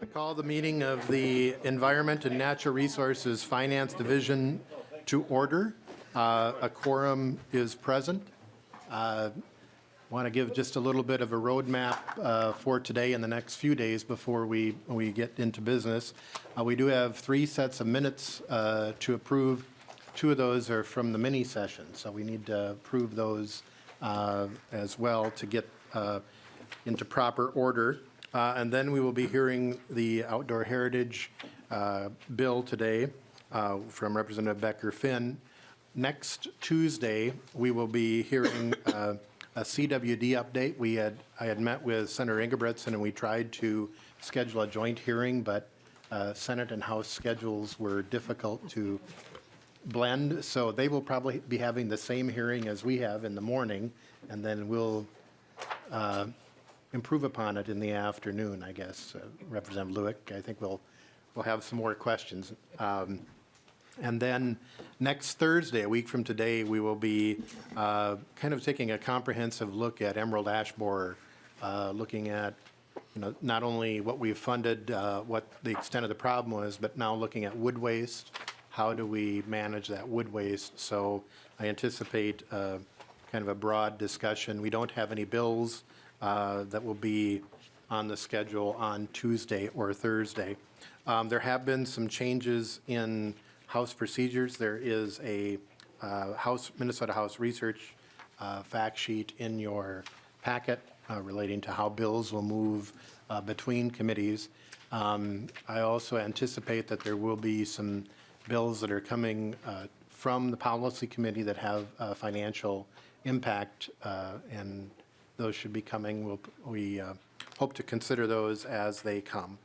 I call the meeting of the Environment and Natural Resources Finance Division to order. A quorum is present. Want to give just a little bit of a roadmap for today and the next few days before we get into business. We do have 3 sets of minutes to approve. 2 of those are from the mini session, so we need to approve those as well to get into proper order. And then we will be hearing the Outdoor Heritage bill today from Representative Becker-Finn. Next Tuesday, we will be hearing a CWD update. I had met with Senator Ingebretson and we tried to schedule a joint hearing, but Senate and House schedules were difficult to blend. So they will probably be having the same hearing as we have in the morning, and then we'll improve upon it in the afternoon, I guess. Representative Lewick, I think we'll have some more questions. And then next Thursday, a week from today, we will be kind of taking a comprehensive look at emerald ash borer, looking at not only what we've funded, what the extent of the problem was, but now looking at wood waste. How do we manage that wood waste? So I anticipate kind of a broad discussion. We don't have any bills that will be on the schedule on Tuesday or Thursday. There have been some changes in House procedures. There is a Minnesota House Research fact sheet in your packet relating to how bills will move between committees. I also anticipate that there will be some bills that are coming from the policy committee that have financial impact, and those should be coming. We hope to consider those as they come.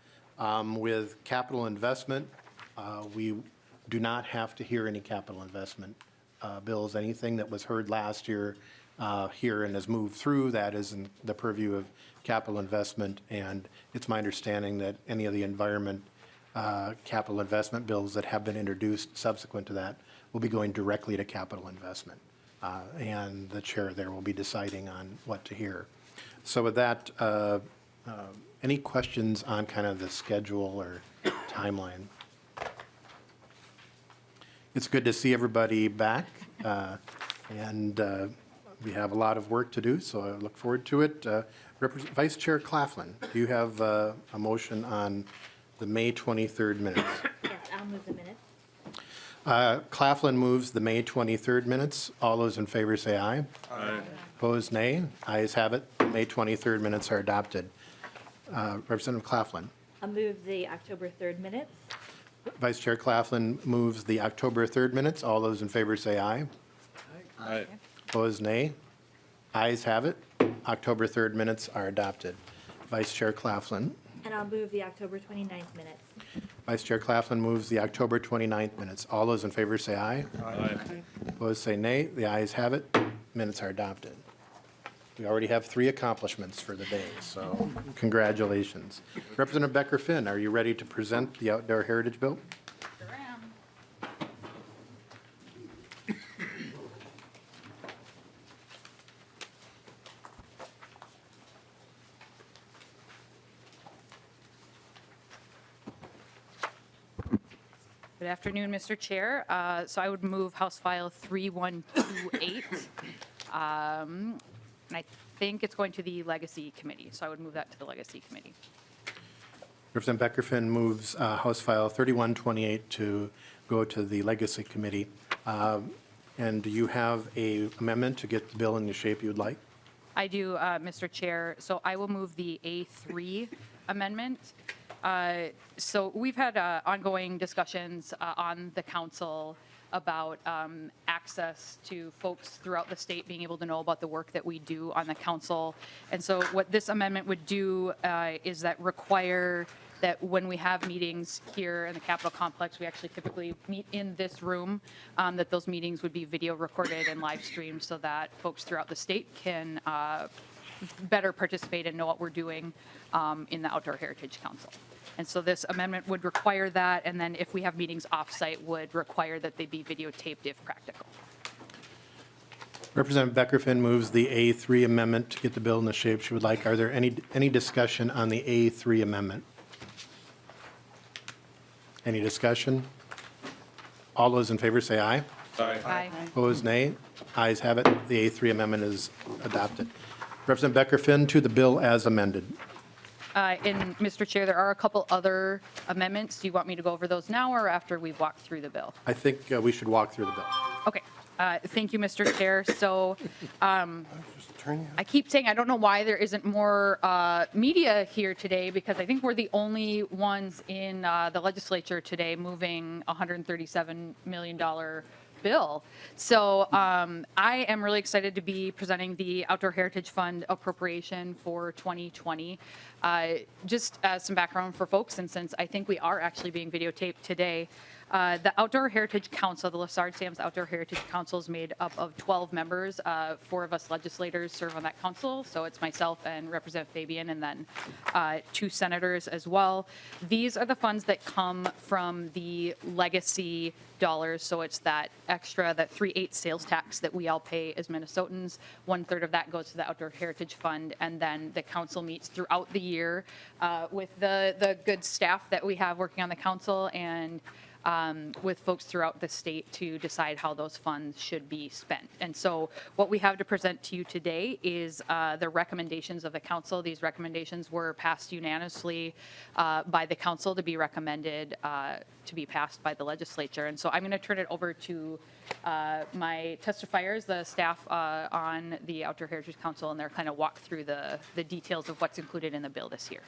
With capital investment, we do not have to hear any capital investment bills. Anything that was heard last year here and has moved through, that is in the purview of capital investment. And it's my understanding that any of the environment capital investment bills that have been introduced subsequent to that will be going directly to capital investment. And the chair there will be deciding on what to hear. So with that, any questions on kind of the schedule or timeline? It's good to see everybody back, and we have a lot of work to do, so I look forward to it. Vice Chair Claflin, do you have a motion on the May 23rd minutes? Yes, I'll move the minutes. Claflin moves the May 23rd minutes. All those in favor say aye. Aye. Opposed, nay. Ayes have it. The May 23rd minutes are adopted. Representative Claflin. I'll move the October 3rd minutes. Vice Chair Claflin moves the October 3rd minutes. All those in favor say aye. Aye. Opposed, nay. Ayes have it. October 3rd minutes are adopted. Vice Chair Claflin. And I'll move the October 29th minutes. Vice Chair Claflin moves the October 29th minutes. All those in favor say aye. Aye. Opposed, say nay. The ayes have it. Minutes are adopted. We already have 3 accomplishments for the day, so congratulations. Representative Becker-Finn, are you ready to present the Outdoor Heritage Bill? Sure am. Good afternoon, Mr. Chair. So I would move House File 3128. And I think it's going to the Legacy Committee, so I would move that to the Legacy Committee. Representative Becker-Finn moves House File 3128 to go to the Legacy Committee. And do you have a amendment to get the bill in the shape you'd like? I do, Mr. Chair. So I will move the A3 amendment. So we've had ongoing discussions on the council about access to folks throughout the state being able to know about the work that we do on the council. And so what this amendment would do is that require that when we have meetings here in the Capitol complex, we actually typically meet in this room, that those meetings would be video recorded and live streamed so that folks throughout the state can better participate and know what we're doing in the Outdoor Heritage Council. And so this amendment would require that, and then if we have meetings off-site, would require that they be videotaped if practical. Representative Becker-Finn moves the A3 amendment to get the bill in the shape she would like. Are there any discussion on the A3 amendment? Any discussion? All those in favor say aye. Aye. Opposed, nay. Ayes have it. The A3 amendment is adopted. Representative Becker-Finn to the bill as amended. And Mr. Chair, there are a couple other amendments. Do you want me to go over those now or after we've walked through the bill? I think we should walk through the bill. Okay. Thank you, Mr. Chair. So I keep saying I don't know why there isn't more media here today because I think we're the only ones in the legislature today moving $137 million bill. So I am really excited to be presenting the Outdoor Heritage Fund appropriation for 2020. Just some background for folks, and since I think we are actually being videotaped today, the Outdoor Heritage Council, the Lessard-Sams Outdoor Heritage Council, is made up of 12 members. 4 of us legislators serve on that council, so it's myself and Representative Fabian, and then 2 senators as well. These are the funds that come from the legacy dollars, so it's that extra, that 3/8 sales tax that we all pay as Minnesotans. 1/3 of that goes to the Outdoor Heritage Fund, and then the council meets throughout the year with the good staff that we have working on the council and with folks throughout the state to decide how those funds should be spent. And so what we have to present to you today is the recommendations of the council. These recommendations were passed unanimously by the council to be recommended to be passed by the legislature. And so I'm going to turn it over to my testifiers, the staff on the Outdoor Heritage Council, and they're kind of walk through the details of what's included in the bill this year.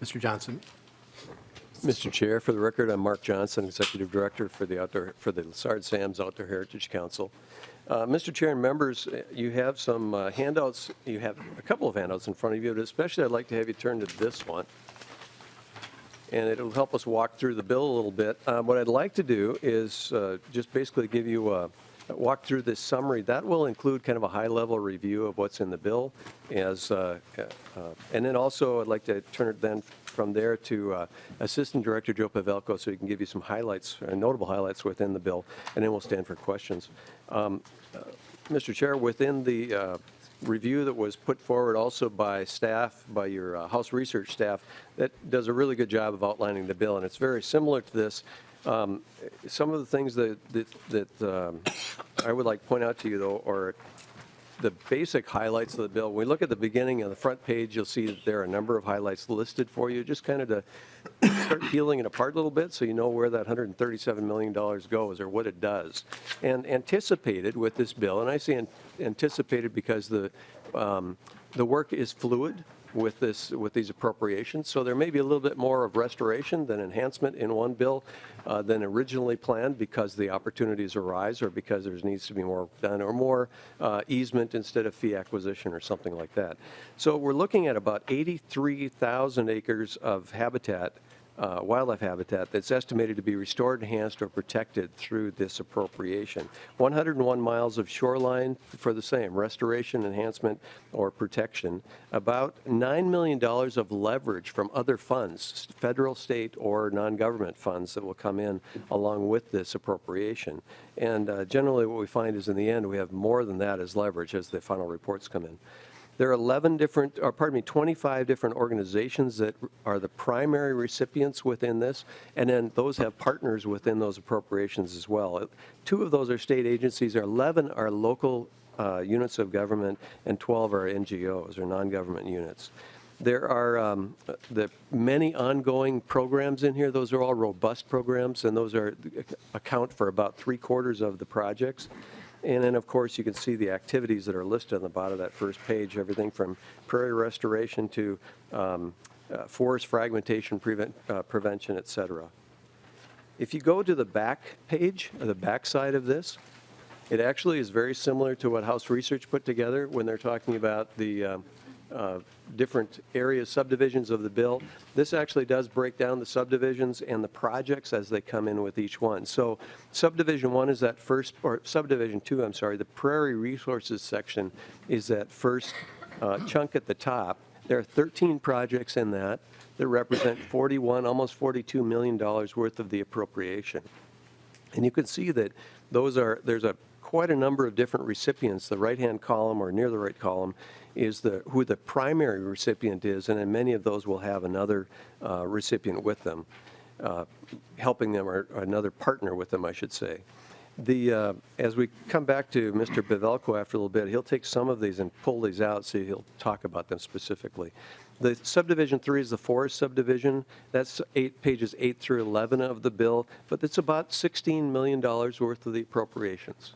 Mr. Johnson. Mr. Chair, for the record, I'm Mark Johnson, Executive Director for the Lessard-Sams Outdoor Heritage Council. Mr. Chair and members, you have some handouts. You have a couple of handouts in front of you, but especially I'd like to have you turn to this one. And it'll help us walk through the bill a little bit. What I'd like to do is just basically give you a walk through this summary. That will include kind of a high-level review of what's in the bill. And then also I'd like to turn it then from there to Assistant Director Joe Pavelko so he can give you some highlights, notable highlights within the bill, and then we'll stand for questions. Mr. Chair, within the review that was put forward also by staff, by your House research staff, that does a really good job of outlining the bill, and it's very similar to this. Some of the things that I would like to point out to you, though, are the basic highlights of the bill. When we look at the beginning on the front page, you'll see that there are a number of highlights listed for you, just kind of to start peeling it apart a little bit so you know where that $137 million goes or what it does. And anticipated with this bill, and I say anticipated because the work is fluid with these appropriations, so there may be a little bit more of restoration than enhancement in one bill than originally planned because the opportunities arise or because there needs to be more done or more easement instead of fee acquisition or something like that. So we're looking at about 83,000 acres of habitat, wildlife habitat, that's estimated to be restored, enhanced, or protected through this appropriation. 101 miles of shoreline for the same, restoration, enhancement, or protection. About $9 million of leverage from other funds, federal, state, or non-government funds that will come in along with this appropriation. And generally what we find is in the end we have more than that as leverage as the final reports come in. There are 25 different organizations that are the primary recipients within this, and then those have partners within those appropriations as well. 2 of those are state agencies, 11 are local units of government, and 12 are NGOs or non-government units. There are the many ongoing programs in here. Those are all robust programs, and those account for about 3/4 of the projects. And then, of course, you can see the activities that are listed on the bottom of that first page, everything from prairie restoration to forest fragmentation prevention, et cetera. If you go to the back page, or the back side of this, it actually is very similar to what House Research put together when they're talking about the different areas, subdivisions of the bill. This actually does break down the subdivisions and the projects as they come in with each one. So subdivision 1 is that first, or subdivision 2, I'm sorry, the prairie resources section is that first chunk at the top. There are 13 projects in that represent 41, almost $42 million worth of the appropriation. And you can see that there's quite a number of different recipients. The right-hand column, or near the right column, is who the primary recipient is, and then many of those will have another recipient with them. helping them, or another partner with them, I should say. As we come back to Mr. Pavelko after a little bit, he'll take some of these and pull these out, so he'll talk about them specifically. The subdivision 3 is the forest subdivision. That's pages 8 through 11 of the bill, but it's about $16 million worth of the appropriations.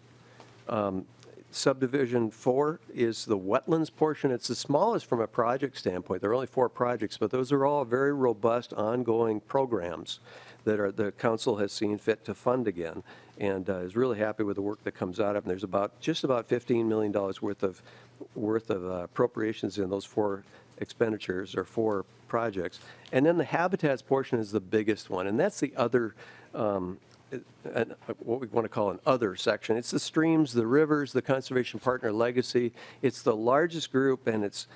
Subdivision 4 is the wetlands portion. It's the smallest from a project standpoint. There are only 4 projects, but those are all very robust, ongoing programs that the council has seen fit to fund again, and is really happy with the work that comes out of it. And there's just about $15 million worth of appropriations in those 4 expenditures, or 4 projects. And then the habitats portion is the biggest one, and that's the other, what we want to call an other section. It's the streams, the rivers, the conservation partner legacy. It's the largest group, and it's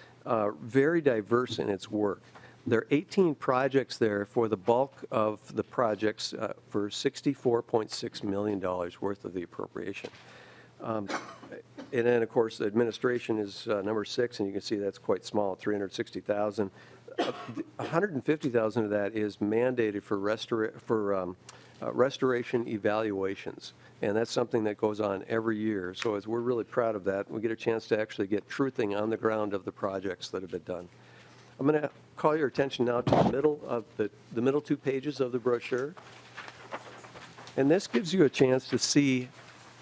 very diverse in its work. There are 18 projects there for the bulk of the projects for $64.6 million worth of the appropriation. And then, of course, the administration is number 6, and you can see that's quite small, $360,000. $150,000 of that is mandated for restoration evaluations, and that's something that goes on every year. So as we're really proud of that, we get a chance to actually get truthing on the ground of the projects that have been done. I'm going to call your attention now to the middle of the middle 2 pages of the brochure, and this gives you a chance to see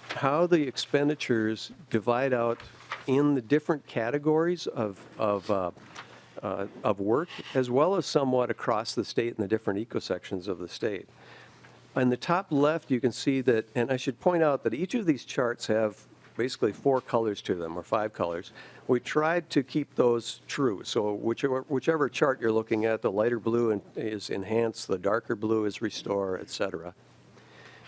how the expenditures divide out in the different categories of work, as well as somewhat across the state in the different eco-sections of the state. On the top left, you can see that, and I should point out that each of these charts have basically 4 colors to them, or 5 colors. We tried to keep those true. So whichever chart you're looking at, the lighter blue is enhance, the darker blue is restore, etc.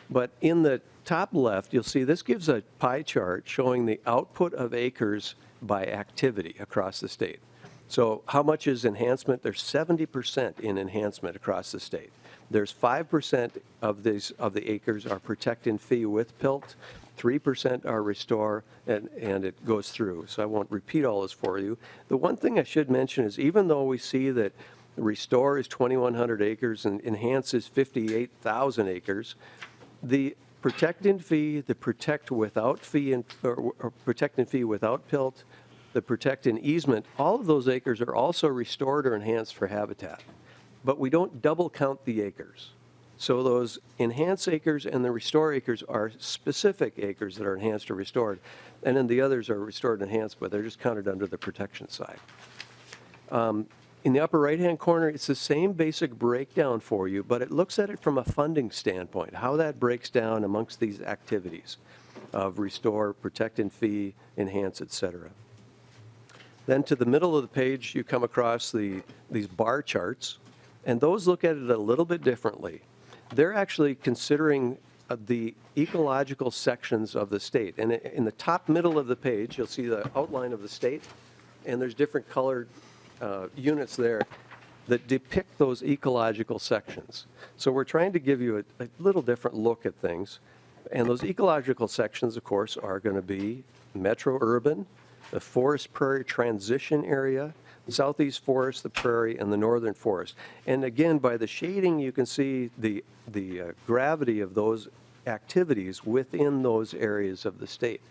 But in the top left, you'll see this gives a pie chart showing the output of acres by activity across the state. So how much is enhancement? There's 70% in enhancement across the state. There's 5% of the acres are protect and fee with PILT, 3% are restore, and it goes through. So I won't repeat all this for you. The one thing I should mention is, even though we see that restore is 2,100 acres and enhance is 58,000 acres, the protect and fee, the protect without fee, or protect and fee without PILT, the protect and easement, all of those acres are also restored or enhanced for habitat. But we don't double count the acres. So those enhanced acres and the restore acres are specific acres that are enhanced or restored, and then the others are restored and enhanced, but they're just counted under the protection side. In the upper right-hand corner, it's the same basic breakdown for you, but it looks at it from a funding standpoint, how that breaks down amongst these activities of restore, protect and fee, enhance, etc. Then to the middle of the page, you come across these bar charts, and those look at it a little bit differently. They're actually considering the ecological sections of the state. And in the top middle of the page, you'll see the outline of the state, and there's different colored units there that depict those ecological sections. So we're trying to give you a little different look at things. And those ecological sections, of course, are going to be metro-urban, the forest-prairie transition area, southeast forest, the prairie, and the northern forest. And again, by the shading, you can see the gravity of those activities within those areas of the state.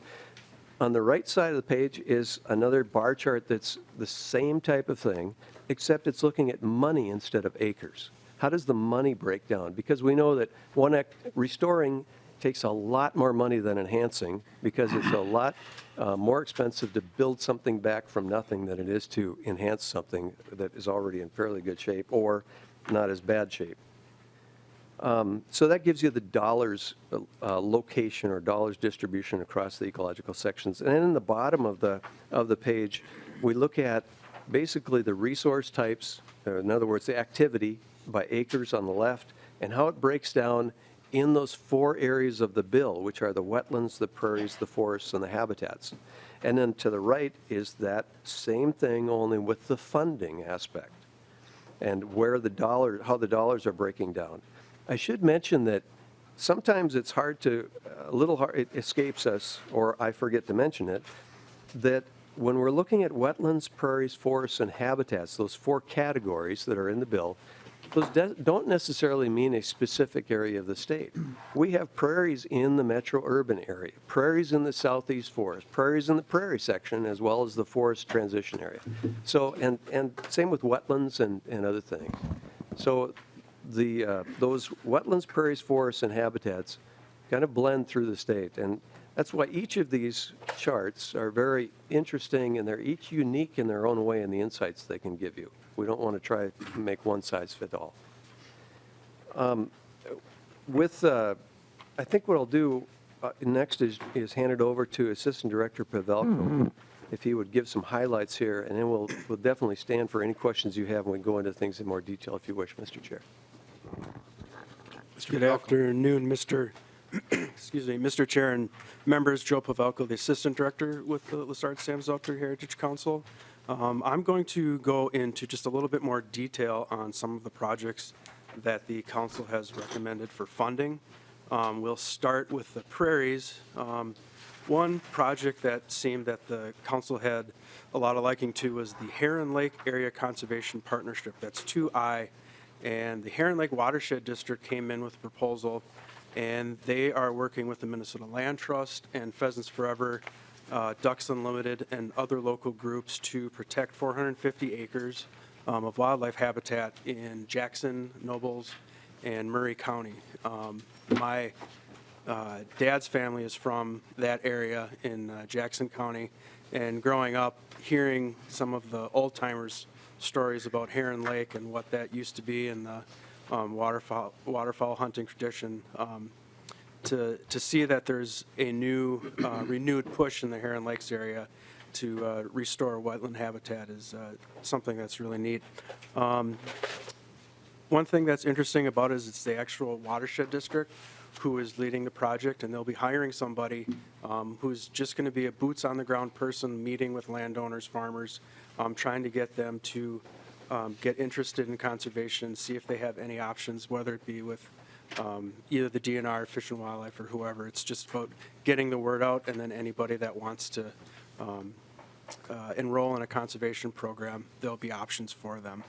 On the right side of the page is another bar chart that's the same type of thing, except it's looking at money instead of acres. How does the money break down? Because we know that restoring takes a lot more money than enhancing, because it's a lot more expensive to build something back from nothing than it is to enhance something that is already in fairly good shape or not as bad shape. So that gives you the dollars location or dollars distribution across the ecological sections. And then in the bottom of the page, we look at basically the resource types, in other words, the activity by acres on the left, and how it breaks down in those 4 areas of the bill, which are the wetlands, the prairies, the forests, and the habitats. And then to the right is that same thing, only with the funding aspect and how the dollars are breaking down. I should mention that sometimes it's it escapes us, or I forget to mention it, that when we're looking at wetlands, prairies, forests, and habitats, those 4 categories that are in the bill, those don't necessarily mean a specific area of the state. We have prairies in the metro urban area, prairies in the southeast forest, prairies in the prairie section, as well as the forest transition area. So, and same with wetlands and other things. So those wetlands, prairies, forests, and habitats kind of blend through the state. And that's why each of these charts are very interesting, and they're each unique in their own way in the insights they can give you. We don't want to try to make one size fit all. I think what I'll do next is hand it over to Assistant Director Pavelko, if he would give some highlights here, and then we'll definitely stand for any questions you have when we go into things in more detail, if you wish, Mr. Chair. Good afternoon, excuse me, Mr. Chair and members. Joe Pavelko, the Assistant Director with the Lessard-Sam's-Outdoor Heritage Council. I'm going to go into just a little bit more detail on some of the projects that the council has recommended for funding. We'll start with the prairies. One project that seemed that the council had a lot of liking to was the Heron Lake Area Conservation Partnership. That's 2I. And the Heron Lake Watershed District came in with a proposal, and they are working with the Minnesota Land Trust and Pheasants Forever, Ducks Unlimited, and other local groups to protect 450 acres of wildlife habitat in Jackson, Nobles, and Murray County. My dad's family is from that area in Jackson County, and growing up, hearing some of the old-timers' stories about Heron Lake and what that used to be in the waterfowl hunting tradition, to see that there's a new renewed push in the Heron Lakes area to restore wetland habitat is something that's really neat. One thing that's interesting about it is it's the actual watershed district who is leading the project, and they'll be hiring somebody who's just going to be a boots-on-the-ground person, meeting with landowners, farmers, trying to get them to get interested in conservation, see if they have any options, whether it be with either the DNR, Fish and Wildlife, or whoever. It's just about getting the word out, and then anybody that wants to enroll in a conservation program, there'll be options for them.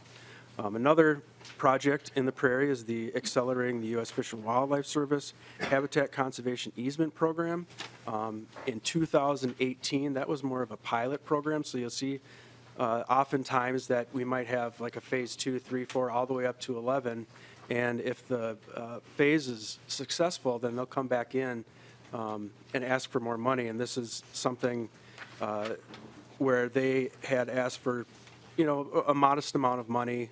Another project in the prairie is the Accelerating the U.S. Fish and Wildlife Service Habitat Conservation Easement Program. In 2018, that was more of a pilot program, so you'll see oftentimes that we might have like a phase 2, 3, 4, all the way up to 11, and if the phase is successful, then they'll come back in and ask for more money, and this is something where they had asked for, a modest amount of money.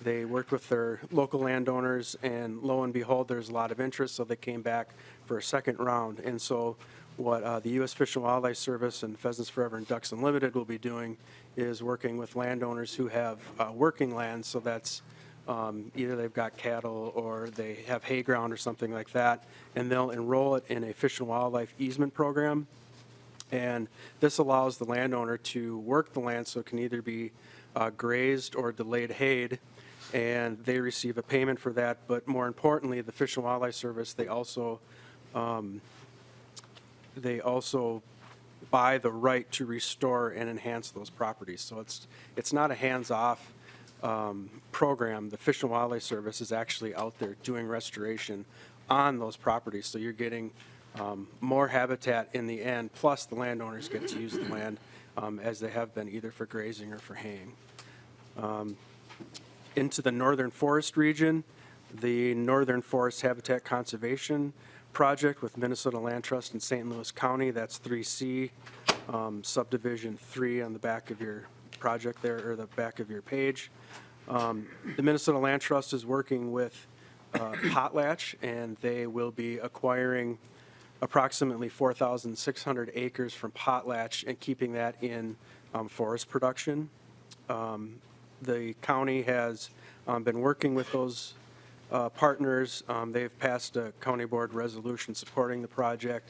They worked with their local landowners, and lo and behold, there's a lot of interest, so they came back for a second round. And so what the U.S. Fish and Wildlife Service and Pheasants Forever and Ducks Unlimited will be doing is working with landowners who have working land, so that's either they've got cattle or they have hay ground or something like that, and they'll enroll it in a Fish and Wildlife easement program. And this allows the landowner to work the land so it can either be grazed or delayed hayed, and they receive a payment for that. But more importantly, the Fish and Wildlife Service, they also buy the right to restore and enhance those properties. So it's not a hands-off program. The Fish and Wildlife Service is actually out there doing restoration on those properties. So you're getting more habitat in the end, plus the landowners get to use the land as they have been, either for grazing or for haying. Into the Northern Forest region, the Northern Forest Habitat Conservation Project with Minnesota Land Trust in St. Louis County, that's 3C, subdivision 3 on the back of your project there, or the back of your page. The Minnesota Land Trust is working with Potlatch, and they will be acquiring approximately 4,600 acres from Potlatch and keeping that in forest production. The county has been working with those partners. They've passed a county board resolution supporting the project.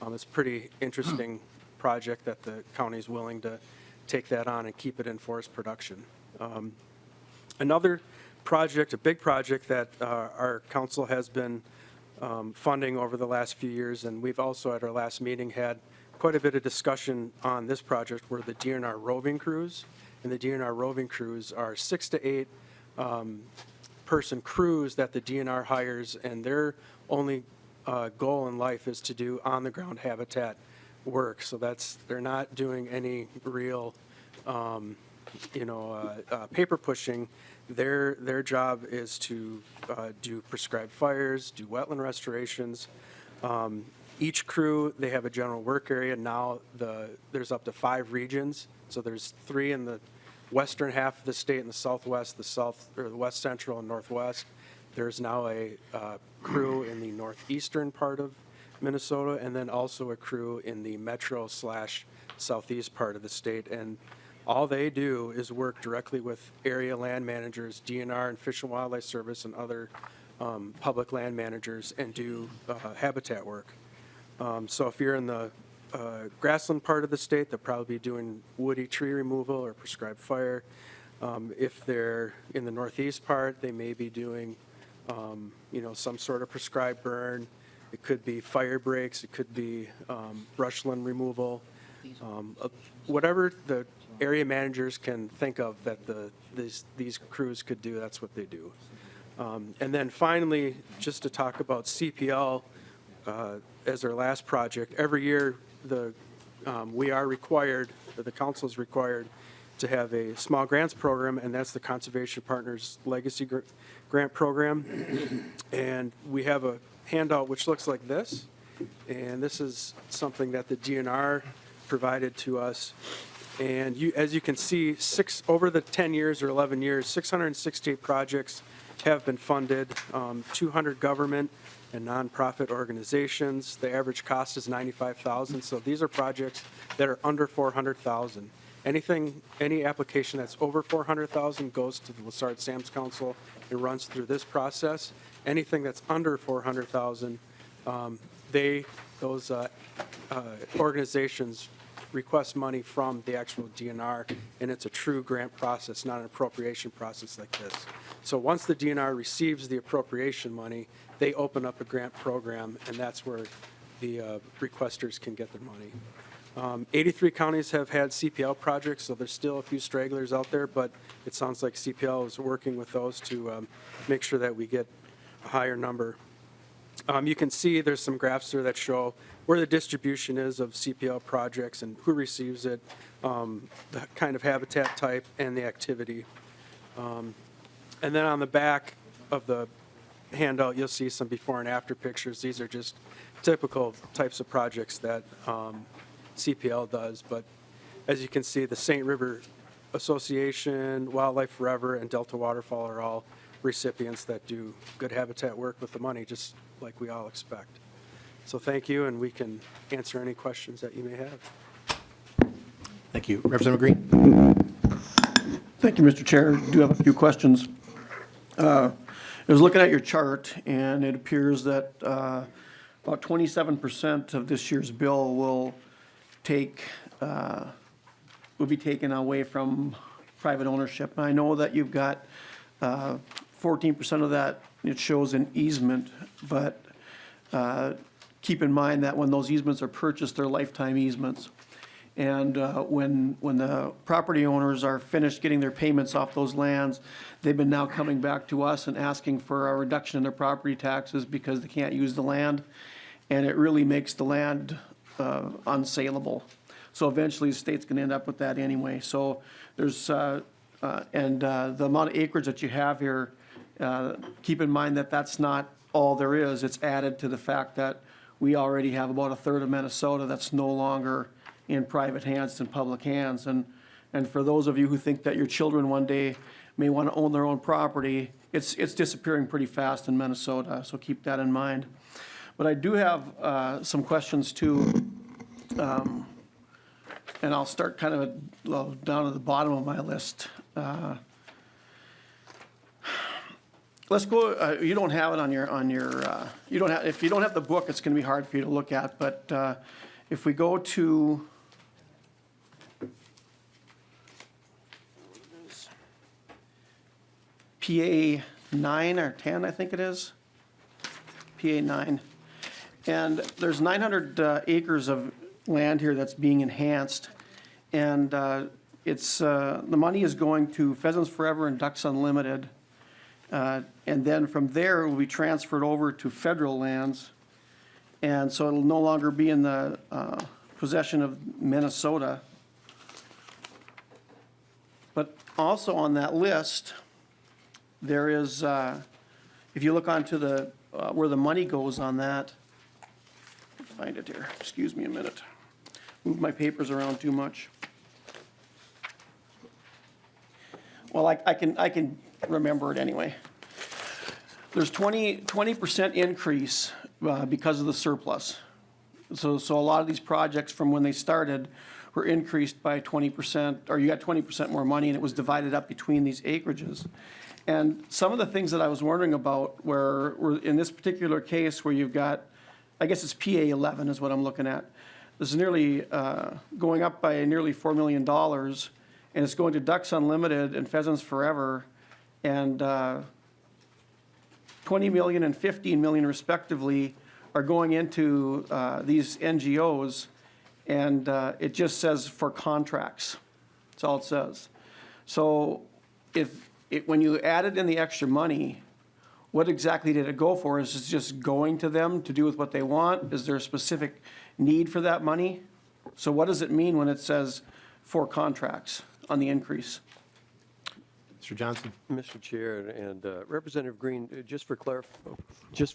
It's a pretty interesting project that the county is willing to take that on and keep it in forest production. Another project, a big project that our council has been funding over the last few years, and we've also at our last meeting had quite a bit of discussion on this project, were the DNR roving crews. And the DNR roving crews are 6 to 8 person crews that the DNR hires, and their only goal in life is to do on-the-ground habitat work. So they're not doing any real, paper pushing. Their job is to do prescribed fires, do wetland restorations. Each crew, they have a general work area. Now there's up to 5 regions. So there's 3 in the western half of the state, in the southwest, the west central and northwest. There's now a crew in the northeastern part of Minnesota, and then also a crew in the metro/southeast part of the state. And all they do is work directly with area land managers, DNR and Fish and Wildlife Service, and other public land managers, and do habitat work. So if you're in the grassland part of the state, they'll probably be doing woody tree removal or prescribed fire. If they're in the northeast part, they may be doing, some sort of prescribed burn. It could be fire breaks. It could be brushland removal. Whatever the area managers can think of that these crews could do, that's what they do. And then finally, just to talk about CPL as our last project, every year we are required, the council is required to have a small grants program, and that's the Conservation Partners Legacy Grant Program. And we have a handout which looks like this, and this is something that the DNR provided to us. And as you can see, over the 10 years or 11 years, 668 projects have been funded, 200 government and nonprofit organizations. The average cost is $95,000. So these are projects that are under $400,000. Any application that's over $400,000 goes to the Lessard Sam's Council and runs through this process. Anything that's under $400,000, those organizations request money from the actual DNR, and it's a true grant process, not an appropriation process like this. So once the DNR receives the appropriation money, they open up a grant program, and that's where the requesters can get their money. 83 counties have had CPL projects, so there's still a few stragglers out there, but it sounds like CPL is working with those to make sure that we get a higher number. You can see there's some graphs there that show where the distribution is of CPL projects and who receives it, the kind of habitat type, and the activity. And then on the back of the handout, you'll see some before and after pictures. These are just typical types of projects that CPL does. But as you can see, the St. River Association, Wildlife Forever, and Delta Waterfall are all recipients that do good habitat work with the money, just like we all expect. So thank you, and we can answer any questions that you may have. Thank you. Representative Green? Thank you, Mr. Chair. I do have a few questions. I was looking at your chart, and it appears that about 27% of this year's bill will be taken away from private ownership. And I know that you've got 14% of that, it shows an easement, but keep in mind that when those easements are purchased, they're lifetime easements. And when the property owners are finished getting their payments off those lands, they've been now coming back to us and asking for a reduction in their property taxes because they can't use the land. And it really makes the land unsaleable. So eventually the state's going to end up with that anyway. So there's, the amount of acreage that you have here, keep in mind that that's not all there is. It's added to the fact that we already have about a third of Minnesota that's no longer in private hands and public hands. And for those of you who think that your children one day may want to own their own property, it's disappearing pretty fast in Minnesota, so keep that in mind. But I do have some questions too, and I'll start kind of down at the bottom of my list. Let's go, you don't have it on your you don't have, if you don't have the book, it's going to be hard for you to look at, but if we go to PA 9 or 10, I think it is, PA 9. And there's 900 acres of land here that's being enhanced. And it's the money is going to Pheasants Forever and Ducks Unlimited. And then from there, it will be transferred over to federal lands. And so it'll no longer be in the possession of Minnesota. But also on that list, there is, if you look onto the, where the money goes on that, find it here, excuse me a minute. Move my papers around too much. Well, I can remember it anyway. There's 20% increase because of the surplus. So a lot of these projects from when they started were increased by 20%, or you got 20% more money, and it was divided up between these acreages. And some of the things that I was wondering about were in this particular case where you've got, I guess it's PA 11 is what I'm looking at. This is nearly going up by nearly $4 million, and it's going to Ducks Unlimited and Pheasants Forever, and 20 million and 15 million respectively are going into these NGOs, and it just says for contracts. That's all it says. So when you added in the extra money, what exactly did it go for? Is it just going to them to do with what they want? Is there a specific need for that money? So what does it mean when it says for contracts on the increase? Mr. Johnson? Mr. Chair and Representative Green, just for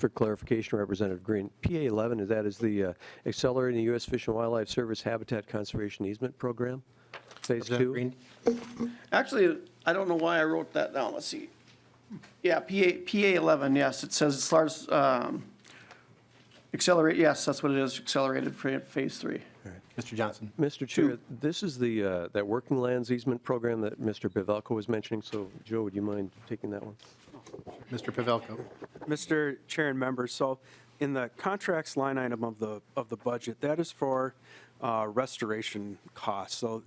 clarification, Representative Green, PA 11, that is the Accelerating the U.S. Fish and Wildlife Service Habitat Conservation Easement Program, Phase 2? Green? Actually, I don't know why I wrote that down. Let's see. Yeah, PA 11, yes, it says it starts, accelerate, yes, that's what it is, accelerated phase 3. Mr. Johnson? Mr. Chair, this is the that Working Lands Easement Program that Mr. Pavelko was mentioning, so Joe, would you mind taking that one? Mr. Pavelko? Mr. Chair and members, so in the contracts line item of the budget, that is for restoration costs. So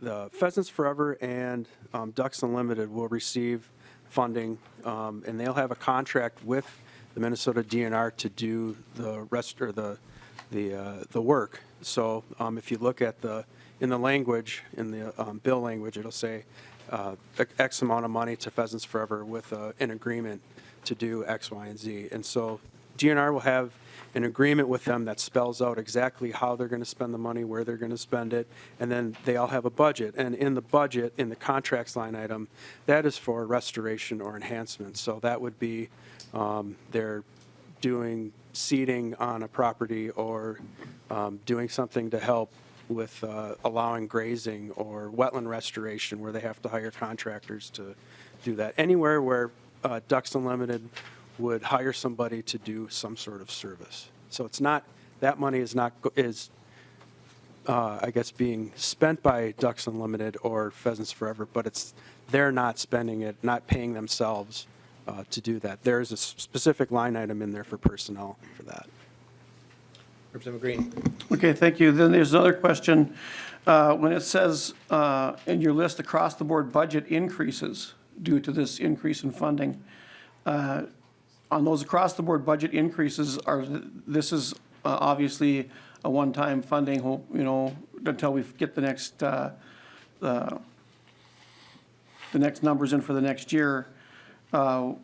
the Pheasants Forever and Ducks Unlimited will receive funding, and they'll have a contract with the Minnesota DNR to do the rest or the work. So if you look at in the language, in the bill language, it'll say X amount of money to Pheasants Forever with an agreement to do X, Y, and Z. And so DNR will have an agreement with them that spells out exactly how they're going to spend the money, where they're going to spend it, and then they all have a budget. And in the budget, in the contracts line item, that is for restoration or enhancement. So that would be they're doing seeding on a property or doing something to help with allowing grazing or wetland restoration where they have to hire contractors to do that. Anywhere where Ducks Unlimited would hire somebody to do some sort of service. So it's not, that money is not, I guess, being spent by Ducks Unlimited or Pheasants Forever, but they're not spending it, not paying themselves to do that. There is a specific line item in there for personnel for that. Representative Green? Okay, thank you. Then there's another question. When it says in your list, across-the-board budget increases due to this increase in funding, on those across-the-board budget increases, this is obviously a one-time funding, until we get the next numbers in for the next year. On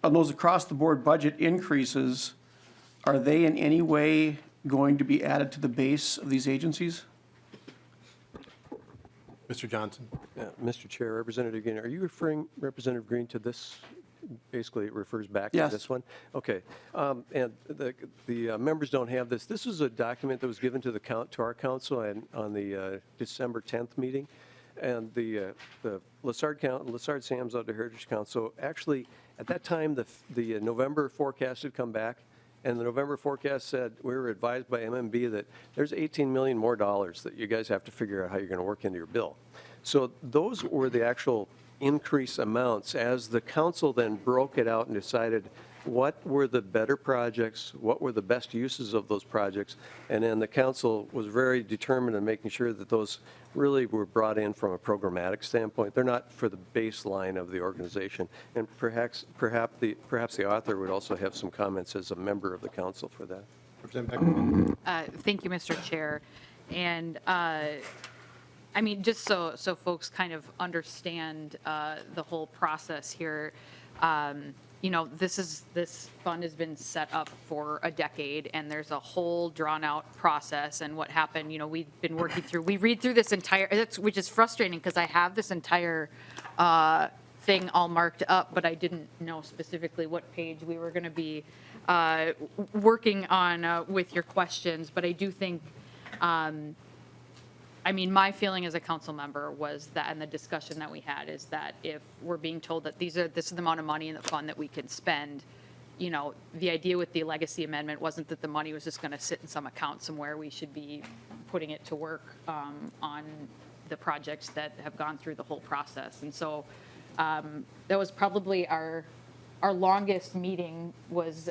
those across-the-board budget increases, are they in any way going to be added to the base of these agencies? Mr. Johnson? Mr. Chair, Representative Green, are you referring, Representative Green, to this? Basically, it refers back Yes. to this one? Okay. And the members don't have this. This is a document that was given to our council on the December 10th meeting. And the Lessard Sam's Outdoor Heritage Council, actually, at that time, the November forecast had come back, and the November forecast said, we were advised by MMB that there's $18 million more that you guys have to figure out how you're going to work into your bill. So those were the actual increase amounts as the council then broke it out and decided what were the better projects, what were the best uses of those projects, and then the council was very determined in making sure that those really were brought in from a programmatic standpoint. They're not for the baseline of the organization. And perhaps the author would also have some comments as a member of the council for that. Representative Becker? Thank you, Mr. Chair. And I mean, just so folks kind of understand the whole process here, You know, this fund has been set up for a decade, and there's a whole drawn-out process, and what happened, you know, we read through this entire, which is frustrating, because I have this entire thing all marked up, but I didn't know specifically what page we were going to be working on with your questions, but I do think, I mean, my feeling as a council member was that, and the discussion that we had, is that if we're being told that this is the amount of money in the fund that we can spend, you know, the idea with the legacy amendment wasn't that the money was just going to sit in some account somewhere. We should be putting it to work on the projects that have gone through the whole process. And so that was probably our longest meeting, was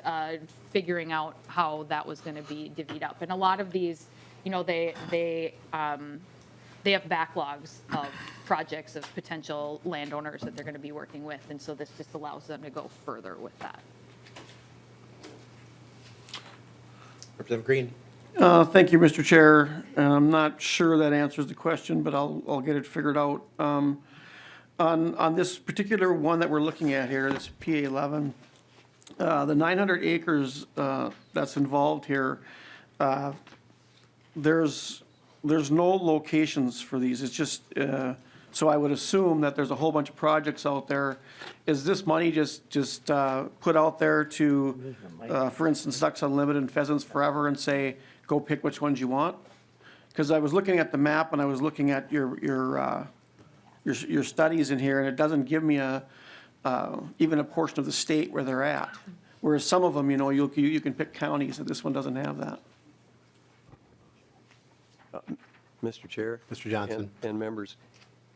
figuring out how that was going to be divvied up. And a lot of these, you know, they have backlogs of projects of potential landowners that they're going to be working with, and so this just allows them to go further with that. Representative Green. Thank you, Mr. Chair. I'm not sure that answers the question, but I'll get it figured out. On this particular one that we're looking at here, this PA 11, the 900 acres that's involved here, there's no locations for these. It's just, so I would assume that there's a whole bunch of projects out there. Is this money just put out there to, for instance, Ducks Unlimited and Pheasants Forever, and say, go pick which ones you want? Because I was looking at the map and I was looking at your studies in here, and it doesn't give me even a portion of the state where they're at. Whereas some of them, you know, you can pick counties, and this one doesn't have that. Mr. Chair. Mr. Johnson. And members,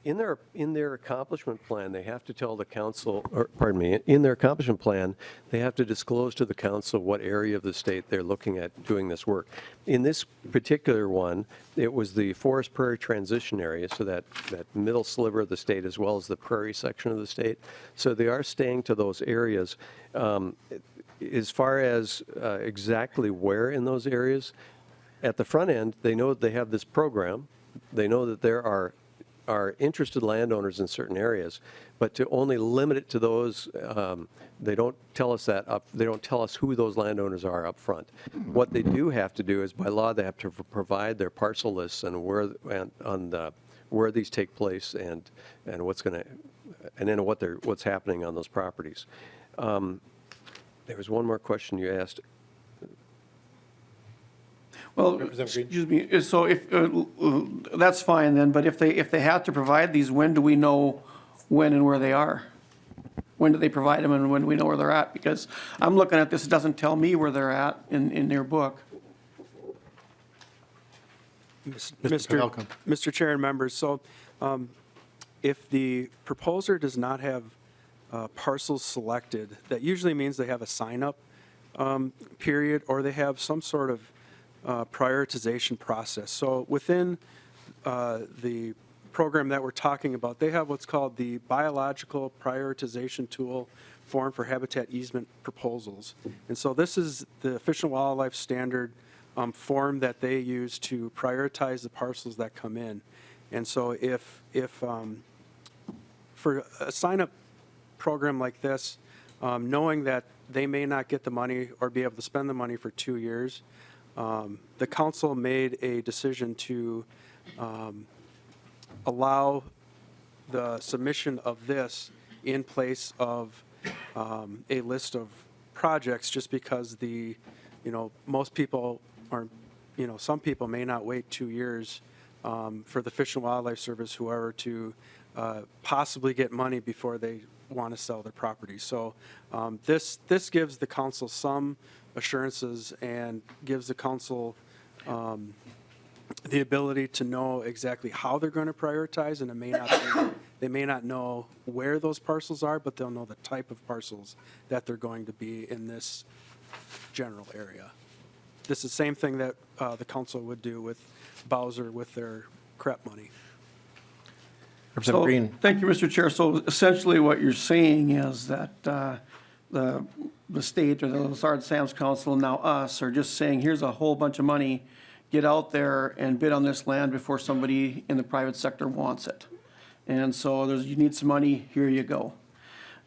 in their accomplishment plan, they have to tell the council, or pardon me, in their accomplishment plan, they have to disclose to the council what area of the state they're looking at doing this work. In this particular one, it was the forest prairie transition area, so that middle sliver of the state, as well as the prairie section of the state. So they are staying to those areas. As far as exactly where in those areas, at the front end, they know that they have this program. They know that there are interested landowners in certain areas, but to only limit it to those, they don't tell us that they don't tell us who those landowners are up front. What they do have to do is, by law, they have to provide their parcel lists and where these take place, and what's going to, and then what's happening on those properties. There was one more question you asked. Well, excuse me, so if, that's fine then, but if they have to provide these, when do we know when and where they are? When do they provide them, and when do we know where they're at? Because I'm looking at this, it doesn't tell me where they're at in their book. Mr. Chair and members, so if the proposer does not have parcels selected, that usually means they have a sign-up period, or they have some sort of prioritization process. So within the program that we're talking about, they have what's called the Biological Prioritization Tool Form for Habitat Easement Proposals. And so this is the Fish and Wildlife Standard form that they use to prioritize the parcels that come in. And so if for a sign-up program like this, knowing that they may not get the money or be able to spend the money for 2 years, the council made a decision to allow the submission of this in place of a list of projects, just because most people aren't, some people may not wait 2 years for the Fish and Wildlife Service, whoever, to possibly get money before they want to sell their property. So this gives the council some assurances and gives the council the ability to know exactly how they're going to prioritize, and they may not know where those parcels are, but they'll know the type of parcels that they're going to be in this general area. This is the same thing that the council would do with Bowser with their CREP money. Representative Green. Thank you, Mr. Chair. So essentially what you're saying is that the state or the Lessard Sam's Council, now us, are just saying, here's a whole bunch of money, get out there and bid on this land before somebody in the private sector wants it. And so you need some money, here you go.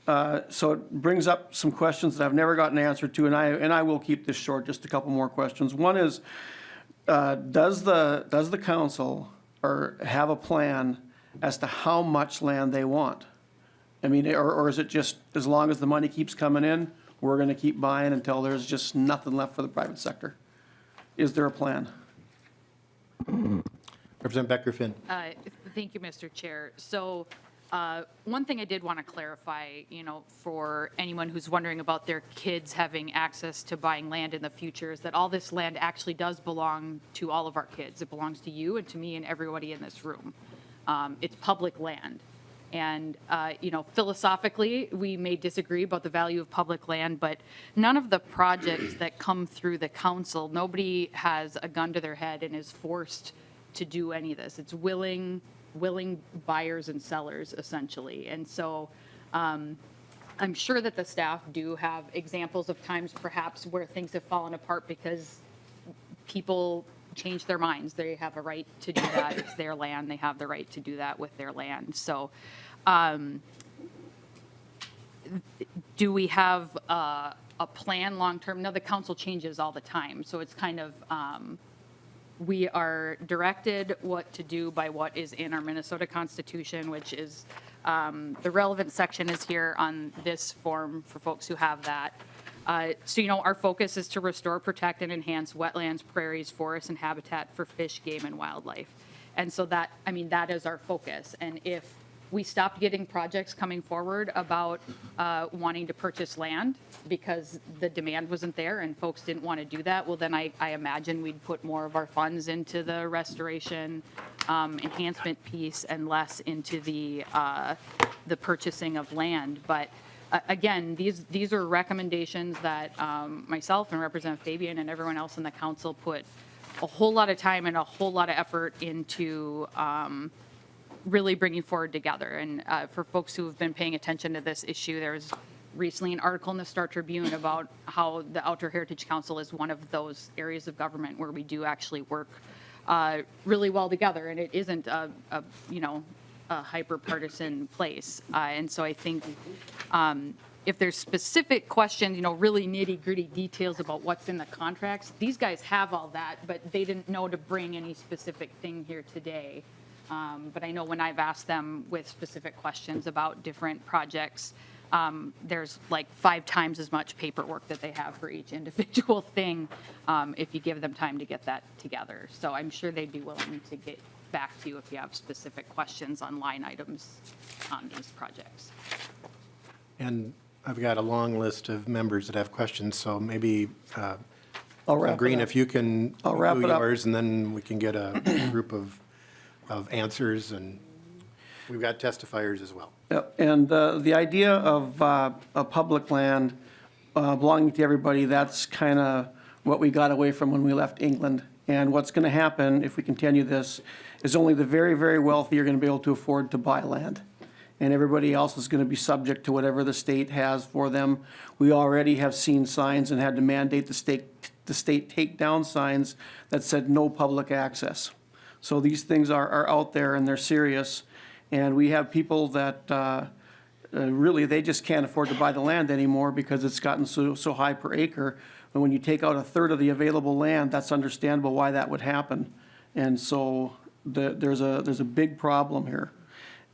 So it brings up some questions that I've never gotten an answer to, and I will keep this short, just a couple more questions. One is, does the council or have a plan as to how much land they want? I mean, or is it just, as long as the money keeps coming in, we're gonna keep buying until there's just nothing left for the private sector? Is there a plan? Representative Becker-Finn. Thank you, Mr. Chair. So one thing I did want to clarify, for anyone who's wondering about their kids having access to buying land in the future, is that all this land actually does belong to all of our kids. It belongs to you and to me and everybody in this room. It's public land. And, philosophically, we may disagree about the value of public land, but none of the projects that come through the council, nobody has a gun to their head and is forced to do any of this. It's willing buyers and sellers, essentially. And so I'm sure that the staff do have examples of times perhaps where things have fallen apart because people change their minds. They have a right to do that. It's their land. They have the right to do that with their land. So do we have a plan long-term? No, the council changes all the time. So it's kind of, we are directed what to do by what is in our Minnesota Constitution, which is, the relevant section is here on this form for folks who have that. So, our focus is to restore, protect, and enhance wetlands, prairies, forests, and habitat for fish, game, and wildlife. And so that is our focus. And if we stopped getting projects coming forward about wanting to purchase land because the demand wasn't there and folks didn't want to do that, well, then I imagine we'd put more of our funds into the restoration enhancement piece and less into the purchasing of land. But again, these are recommendations that myself and Representative Fabian and everyone else in the council put a whole lot of time and a whole lot of effort into really bringing forward together. And for folks who have been paying attention to this issue, there was recently an article in the Star Tribune about how the Outdoor Heritage Council is one of those areas of government where we do actually work really well together, and it isn't a hyper-partisan place. And so I think if there's specific questions, really nitty-gritty details about what's in the contracts, these guys have all that, but they didn't know to bring any specific thing here today. But I know when I've asked them with specific questions about different projects, there's like 5 times as much paperwork that they have for each individual thing if you give them time to get that together. So I'm sure they'd be willing to get back to you if you have specific questions on line items on these projects. And I've got a long list of members that have questions, so maybe, I'll wrap it Green, up. if you can I'll wrap do it up. yours, and then we can get a group of answers, and we've got testifiers as well. Yep, and the idea of a public land belonging to everybody, that's kind of what we got away from when we left England. And what's going to happen if we continue this is only the very, very wealthy are going to be able to afford to buy land. And everybody else is going to be subject to whatever the state has for them. We already have seen signs and had to mandate the state take down signs that said no public access. So these things are out there and they're serious. And we have people that really, they just can't afford to buy the land anymore because it's gotten so high per acre. And when you take out 1/3 of the available land, that's understandable why that would happen. And so there's a big problem here.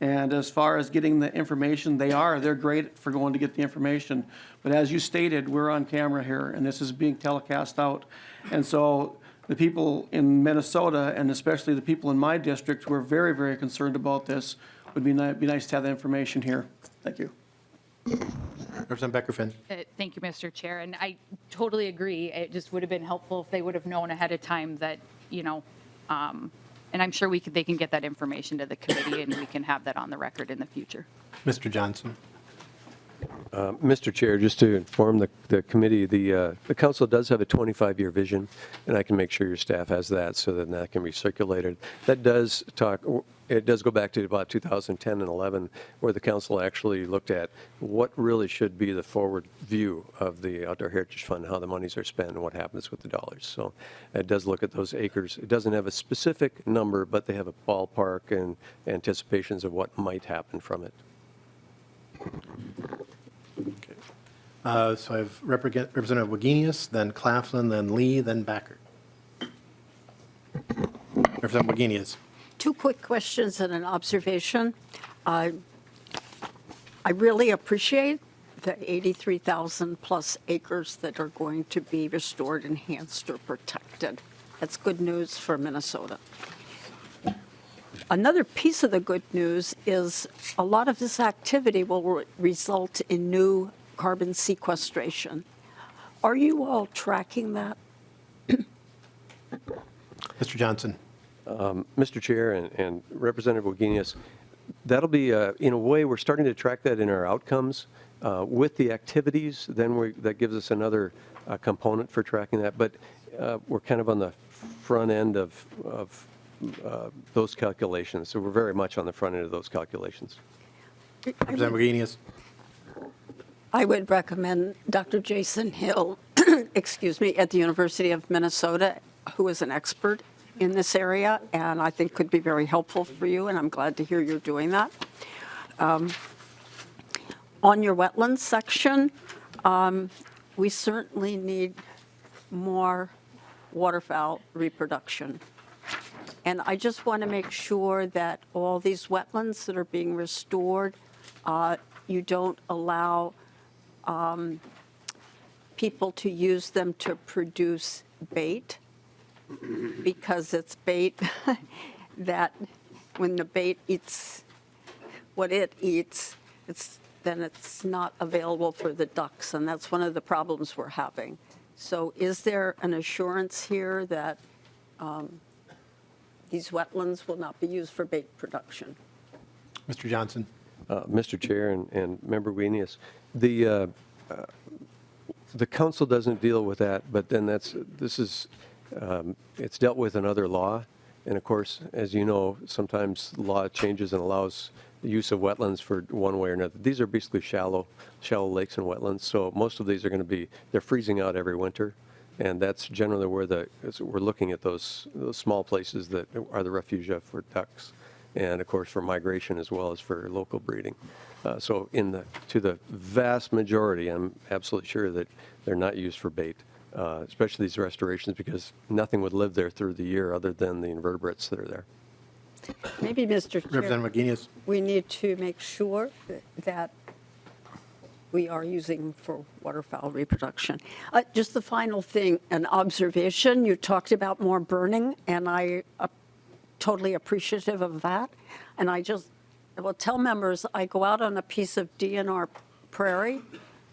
And as far as getting the information, they're great for going to get the information. But as you stated, we're on camera here and this is being telecast out. And so the people in Minnesota, and especially the people in my district who are very, very concerned about this, would be nice to have the information here. Thank you. Representative Becker-Finn. Thank you, Mr. Chair. And I totally agree. It just would have been helpful if they would have known ahead of time that, and I'm sure they can get that information to the committee and we can have that on the record in the future. Mr. Johnson. Mr. Chair, just to inform the committee, the council does have a 25-year vision, and I can make sure your staff has that so that that can be circulated. That does go back to about 2010 and 11, where the council actually looked at what really should be the forward view of the Outdoor Heritage Fund, how the monies are spent, and what happens with the dollars. So it does look at those acres. It doesn't have a specific number, but they have a ballpark and anticipations of what might happen from it. So I have Representative Wagenius, then Claflin, then Lee, then Becker. Representative Wagenius. Two quick questions and an observation. I really appreciate the 83,000 plus acres that are going to be restored, enhanced, or protected. That's good news for Minnesota. Another piece of the good news is a lot of this activity will result in new carbon sequestration. Are you all tracking that? Mr. Johnson. Mr. Chair and Representative Wagenius, that'll be, in a way, we're starting to track that in our outcomes. With the activities, then that gives us another component for tracking that. But we're kind of on the front end of those calculations. So we're very much on the front end of those calculations. Representative Wagenius. I would recommend Dr. Jason Hill, excuse me, at the University of Minnesota, who is an expert in this area, and I think could be very helpful for you, and I'm glad to hear you're doing that. On your wetlands section, we certainly need more waterfowl reproduction. And I just want to make sure that all these wetlands that are being restored, you don't allow people to use them to produce bait, because it's bait that when the bait eats what it eats, then it's not available for the ducks, and that's one of the problems we're having. So is there an assurance here that these wetlands will not be used for bait production? Mr. Johnson. Mr. Chair and Member Wagenius, the council doesn't deal with that, but then it's dealt with in other law. And of course, as you know, sometimes law changes and allows the use of wetlands for one way or another. These are basically shallow lakes and wetlands. So most of these are going to be, they're freezing out every winter. And that's generally where we're looking at those small places that are the refugia for ducks. And of course for migration as well as for local breeding. So to the vast majority, I'm absolutely sure that they're not used for bait, especially these restorations, because nothing would live there through the year other than the invertebrates that are there. Maybe, Mr. Chair, Representative Wagenius. we need to make sure that we are using for waterfowl reproduction. Just the final thing, an observation. You talked about more burning, and I totally appreciative of that. And I will tell members, I go out on a piece of DNR prairie,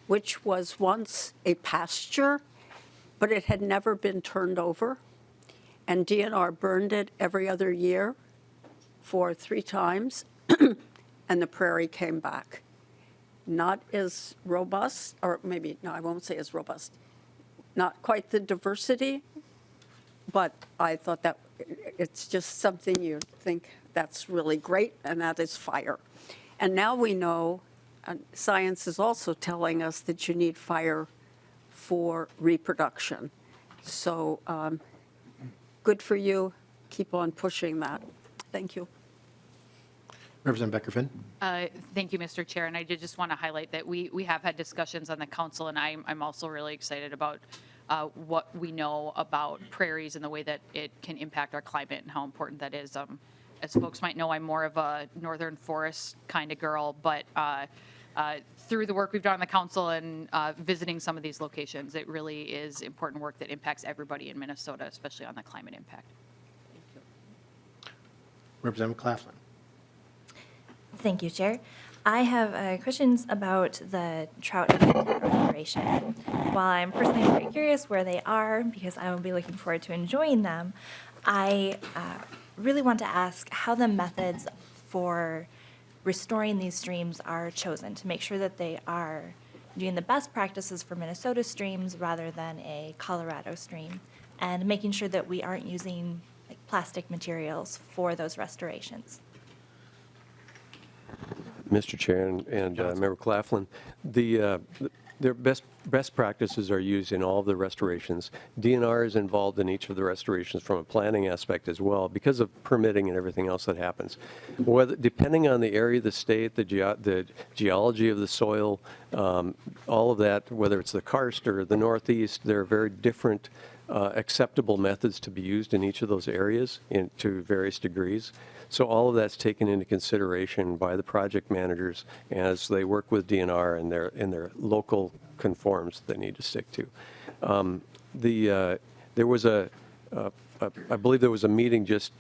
which was once a pasture, but it had never been turned over. And DNR burned it every other year for 3 times, and the prairie came back. Not as robust, or maybe, no, I won't say as robust, not quite the diversity, but I thought that it's just something you think that's really great, and that is fire. And now we know, science is also telling us that you need fire for reproduction. So good for you. Keep on pushing that. Thank you. Representative Becker-Finn. Thank you, Mr. Chair. And I did just want to highlight that we have had discussions on the council, and I'm also really excited about what we know about prairies and the way that it can impact our climate and how important that is. As folks might know, I'm more of a northern forest kind of girl, but through the work we've done on the council and visiting some of these locations, it really is important work that impacts everybody in Minnesota, especially on the climate impact. Representative Claflin. Thank you, Chair. I have questions about the trout restoration. While I'm personally very curious where they are, because I will be looking forward to enjoying them, I really want to ask how the methods for restoring these streams are chosen to make sure that they are doing the best practices for Minnesota streams rather than a Colorado stream, and making sure that we aren't using like plastic materials for those restorations. Mr. Chair and Member Claflin, Their best practices are used in all of the restorations. DNR is involved in each of the restorations from a planning aspect as well because of permitting and everything else that happens. Depending on the area of the state, the geology of the soil, all of that, whether it's the karst or the northeast, there are very different acceptable methods to be used in each of those areas to various degrees. So all of that's taken into consideration by the project managers as they work with DNR and their local conforms they need to stick to. There was I believe there was a meeting it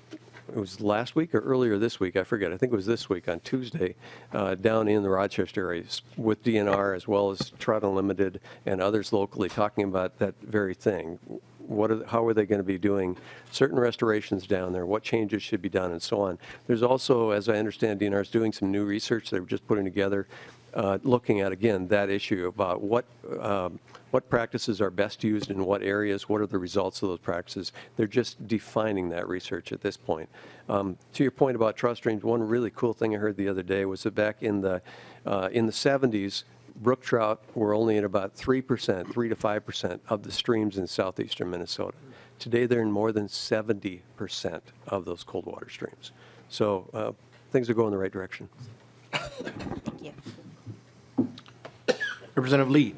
was last week or earlier this week, I forget, I think it was this week on Tuesday, down in the Rochester area with DNR as well as Trout Unlimited and others locally talking about that very thing. How are they going to be doing certain restorations down there? What changes should be done and so on. There's also, as I understand, DNR is doing some new research they were just putting together, looking at, again, that issue about what practices are best used in what areas, what are the results of those practices. They're just defining that research at this point. To your point about trout streams, one really cool thing I heard the other day was that back in the 70s, brook trout were only at about 3% to 5% of the streams in southeastern Minnesota. Today, they're in more than 70% of those cold water streams. So things are going in the right direction. Thank you. Representative Lee.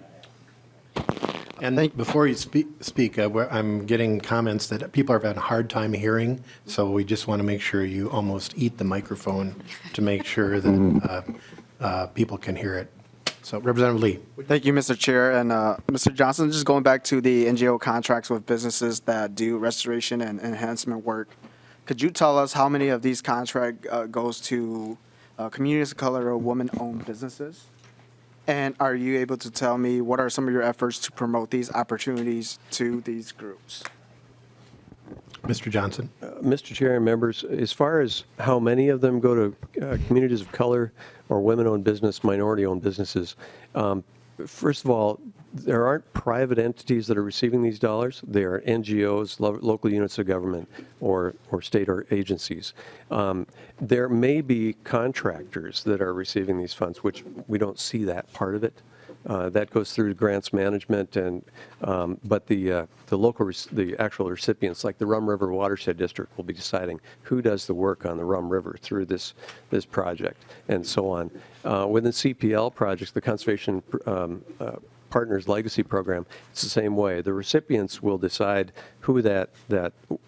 And before you speak, I'm getting comments that people are having a hard time hearing, so we just want to make sure you almost eat the microphone to make sure that people can hear it. So Representative Lee. Thank you, Mr. Chair. And Mr. Johnson, just going back to the NGO contracts with businesses that do restoration and enhancement work, could you tell us how many of these contracts goes to communities of color or women-owned businesses? And are you able to tell me what are some of your efforts to promote these opportunities to these groups? Mr. Johnson. Mr. Chair and members, as far as how many of them go to communities of color or women-owned business, minority-owned businesses, first of all, there aren't private entities that are receiving these dollars. They are NGOs, local units of government, or state or agencies. There may be contractors that are receiving these funds, which we don't see that part of it. That goes through grants management, but the actual recipients, like the Rum River Watershed District, will be deciding who does the work on the Rum River through this project, and so on. Within CPL projects, the Conservation Partners Legacy Program, it's the same way. The recipients will decide who that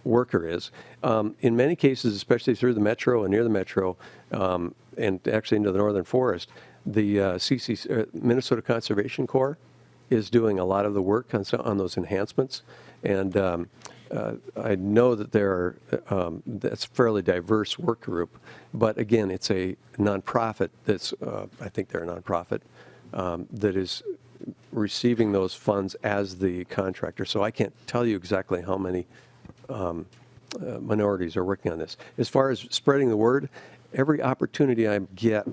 worker is. In many cases, especially through the metro and near the metro, and actually into the northern forest, the Minnesota Conservation Corps is doing a lot of the work on those enhancements, and I know that that's a fairly diverse work group, but again, it's a nonprofit I think they're a nonprofit that is receiving those funds as the contractor. So I can't tell you exactly how many minorities are working on this. As far as spreading the word, every opportunity I get,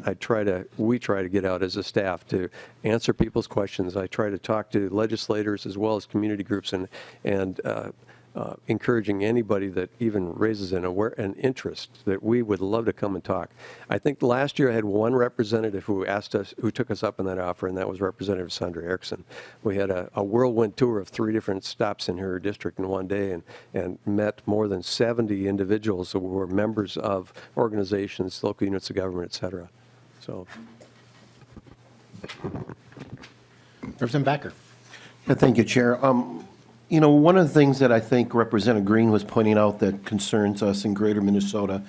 we try to get out as a staff to answer people's questions. I try to talk to legislators as well as community groups and encouraging anybody that even raises an interest that we would love to come and talk. I think last year I had one representative who took us up on that offer, and that was Representative Sandra Erickson. We had a whirlwind tour of 3 different stops in her district in one day and met more than 70 individuals who were members of organizations, local units of government, et cetera. So. Representative Becker. Thank you, Chair. You know, one of the things that I think Representative Green was pointing out that concerns us in greater Minnesota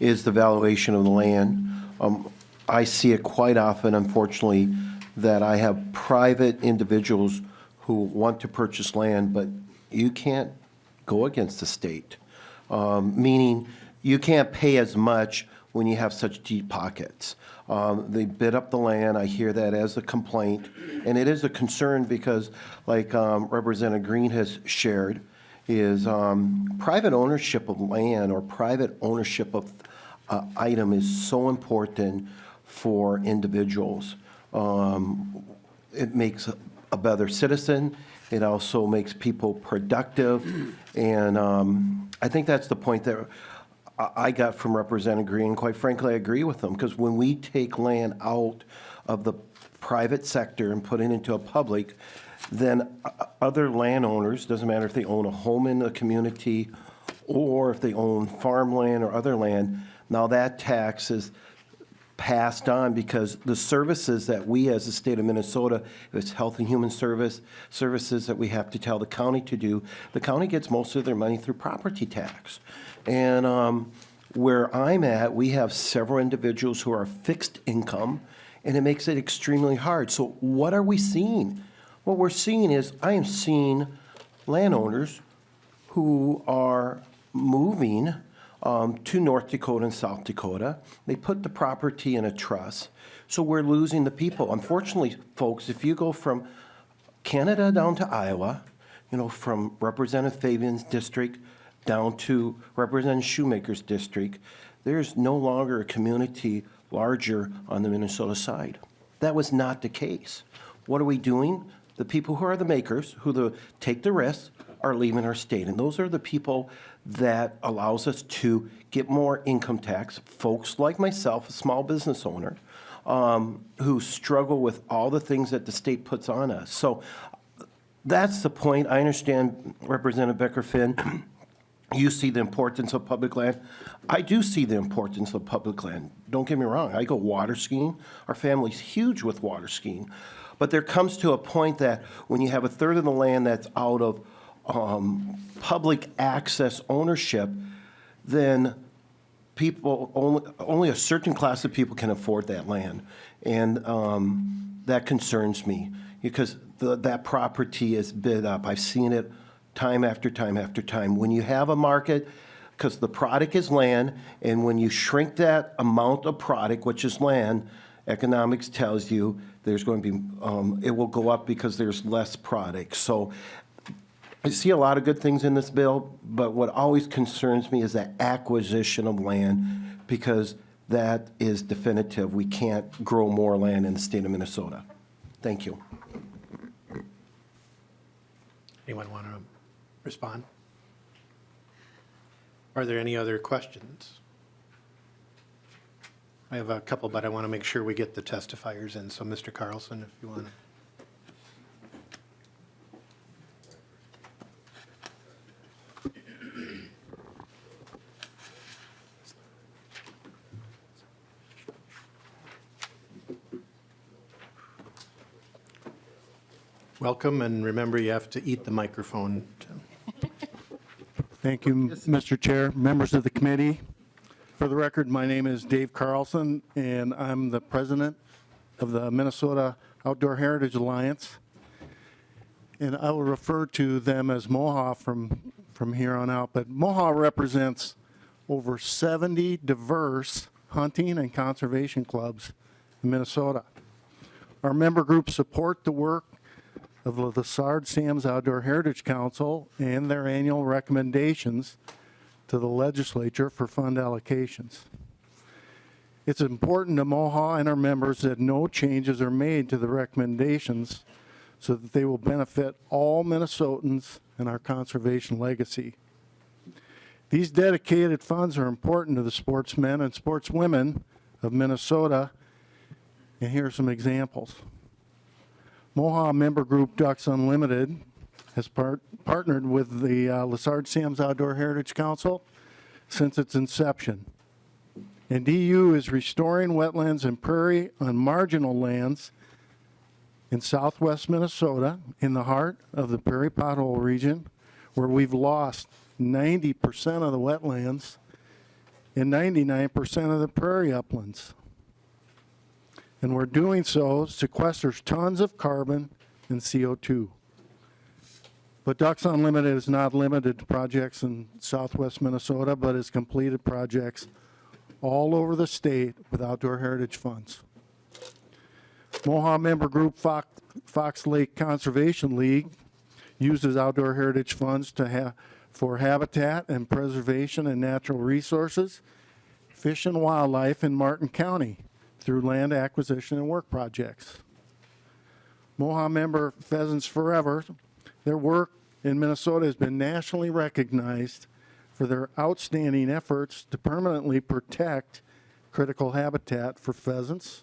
is the valuation of the land. I see it quite often, unfortunately, that I have private individuals who want to purchase land, but you can't go against the state, meaning you can't pay as much when you have such deep pockets. They bid up the land. I hear that as a complaint, and it is a concern because, like Representative Green has shared, is private ownership of land or private ownership of item is so important for individuals. It makes a better citizen. It also makes people productive, and I think that's the point that I got from Representative Green. Quite frankly, I agree with them, because when we take land out of the private sector and put it into a public, then other landowners, doesn't matter if they own a home in the community or if they own farmland or other land, now that tax is passed on because the services that we as the state of Minnesota, if it's health and human services that we have to tell the county to do, the county gets most of their money through property tax. And where I'm at, we have several individuals who are fixed income, and it makes it extremely hard. So what are we seeing? What we're seeing is, I am seeing landowners who are moving to North Dakota and South Dakota. They put the property in a trust, so we're losing the people. Unfortunately, folks, if you go from Canada down to Iowa, you know, from Representative Fabian's district down to Representative Shoemaker's district, there's no longer a community larger on the Minnesota side. That was not the case. What are we doing? The people who are the makers, who take the risks, are leaving our state. And those are the people that allows us to get more income tax. Folks like myself, a small business owner, who struggle with all the things that the state puts on us. So that's the point. I understand, Representative Becker-Finn, you see the importance of public land. I do see the importance of public land. Don't get me wrong. I go water skiing. Our family's huge with water skiing. But there comes to a point that when you have a third of the land that's out of public access ownership, then people, only a certain class of people can afford that land. And that concerns me because that property is bid up. I've seen it time after time after time. When you have a market, because the product is land, and when you shrink that amount of product, which is land, economics tells you there's going to be, it will go up because there's less product. So I see a lot of good things in this bill, but what always concerns me is that acquisition of land, because that is definitive. We can't grow more land in the state of Minnesota. Thank you. Anyone want to respond? Are there any other questions? I have a couple, but I want to make sure we get the testifiers in. So Mr. Carlson, if you want to. Welcome, and remember you have to eat the microphone. Thank you, Mr. Chair, members of the committee. For the record, my name is Dave Carlson, and I'm the president of the Minnesota Outdoor Heritage Alliance. And I will refer to them as MOHA from here on out. But MOHA represents over 70 diverse hunting and conservation clubs in Minnesota. Our member groups support the work of the Lessard Sam's Outdoor Heritage Council and their annual recommendations to the legislature for fund allocations. It's important to MOHA and our members that no changes are made to the recommendations so that they will benefit all Minnesotans and our conservation legacy. These dedicated funds are important to the sportsmen and sportswomen of Minnesota, and here are some examples. MOHA member group Ducks Unlimited has partnered with the Lessard Sam's Outdoor Heritage Council since its inception. And DU is restoring wetlands and prairie on marginal lands in southwest Minnesota, in the heart of the prairie pothole region, where we've lost 90% of the wetlands and 99% of the prairie uplands. And we're doing so sequesters tons of carbon and CO2. But Ducks Unlimited is not limited to projects in southwest Minnesota, but has completed projects all over the state with outdoor heritage funds. MOHA member group Fox Lake Conservation League uses outdoor heritage funds for habitat and preservation and natural resources, fish and wildlife in Martin County through land acquisition and work projects. MOHA member Pheasants Forever, their work in Minnesota has been nationally recognized for their outstanding efforts to permanently protect critical habitat for pheasants,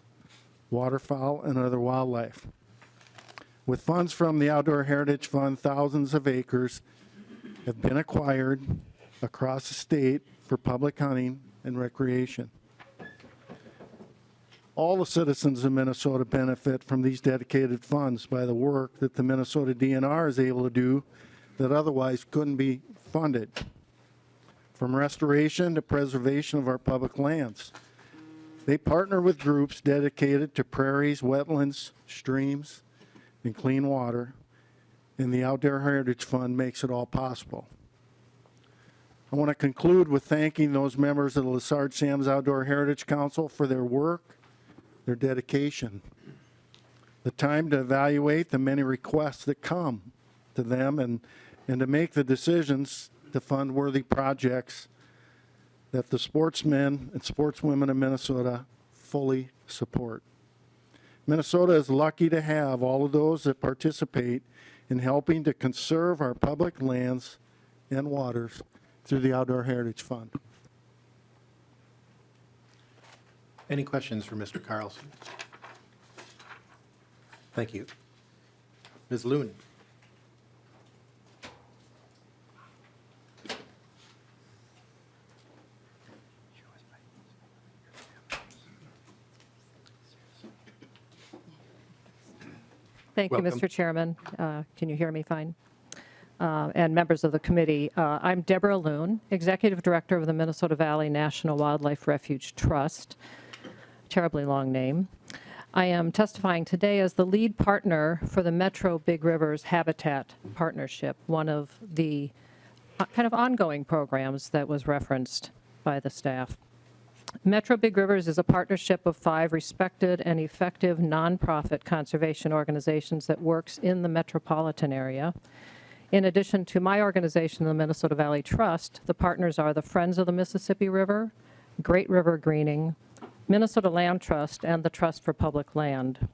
waterfowl, and other wildlife. With funds from the Outdoor Heritage Fund, thousands of acres have been acquired across the state for public hunting and recreation. All the citizens of Minnesota benefit from these dedicated funds by the work that the Minnesota DNR is able to do that otherwise couldn't be funded, from restoration to preservation of our public lands. They partner with groups dedicated to prairies, wetlands, streams, and clean water, and the Outdoor Heritage Fund makes it all possible. I want to conclude with thanking those members of the Lessard Sam's Outdoor Heritage Council for their work, their dedication, the time to evaluate the many requests that come to them, and to make the decisions to fund worthy projects that the sportsmen and sportswomen of Minnesota fully support. Minnesota is lucky to have all of those that participate in helping to conserve our public lands and waters through the Outdoor Heritage Fund. Any questions for Mr. Carlson? Thank you. Ms. Loon? Thank you, Welcome. Mr. Chairman. Can you hear me fine? And members of the committee, I'm Deborah Loon, Executive Director of the Minnesota Valley National Wildlife Refuge Trust. Terribly long name. I am testifying today as the lead partner for the Metro Big Rivers Habitat Partnership, one of the kind of ongoing programs that was referenced by the staff. Metro Big Rivers is a partnership of 5 respected and effective nonprofit conservation organizations that works in the metropolitan area. In addition to my organization, the Minnesota Valley Trust, the partners are the Friends of the Mississippi River, Great River Greening, Minnesota Land Trust, and the Trust for Public Land.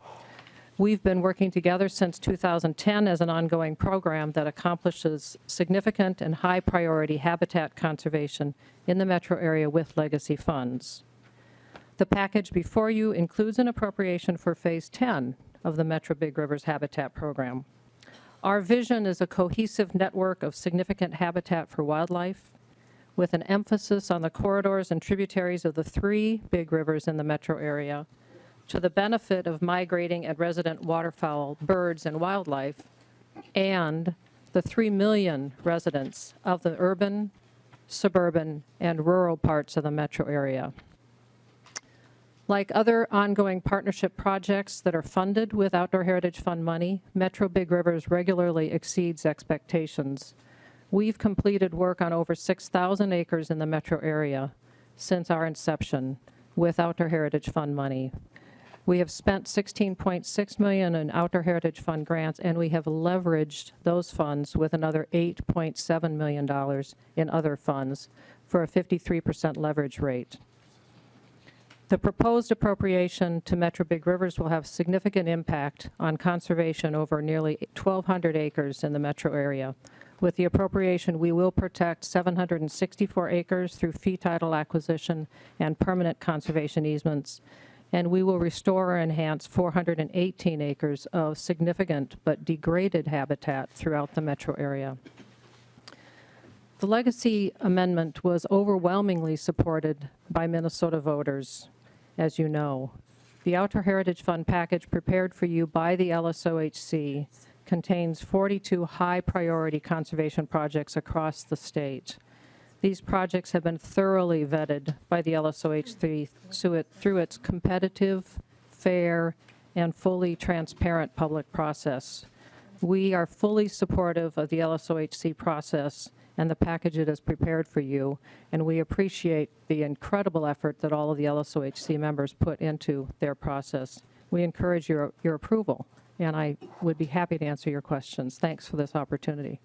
We've been working together since 2010 as an ongoing program that accomplishes significant and high priority habitat conservation in the metro area with legacy funds. The package before you includes an appropriation for Phase 10 of the Metro Big Rivers Habitat Program. Our vision is a cohesive network of significant habitat for wildlife with an emphasis on the corridors and tributaries of the 3 big rivers in the metro area, to the benefit of migrating and resident waterfowl, birds, and wildlife, and the 3 million residents of the urban, suburban, and rural parts of the metro area. Like other ongoing partnership projects that are funded with Outdoor Heritage Fund money, Metro Big Rivers regularly exceeds expectations. We've completed work on over 6,000 acres in the metro area since our inception with Outdoor Heritage Fund money. We have spent $16.6 million in Outdoor Heritage Fund grants, and we have leveraged those funds with another $8.7 million in other funds for a 53% leverage rate. The proposed appropriation to Metro Big Rivers will have significant impact on conservation over nearly 1,200 acres in the metro area. With the appropriation, we will protect 764 acres through fee title acquisition and permanent conservation easements, and we will restore or enhance 418 acres of significant but degraded habitat throughout the metro area. The legacy amendment was overwhelmingly supported by Minnesota voters, as you know. The Outdoor Heritage Fund package prepared for you by the LSOHC contains 42 high-priority conservation projects across the state. These projects have been thoroughly vetted by the LSOHC through its competitive, fair, and fully transparent public process. We are fully supportive of the LSOHC process and the package it has prepared for you, and we appreciate the incredible effort that all of the LSOHC members put into their process. We encourage your approval, and I would be happy to answer your questions. Thanks for this opportunity.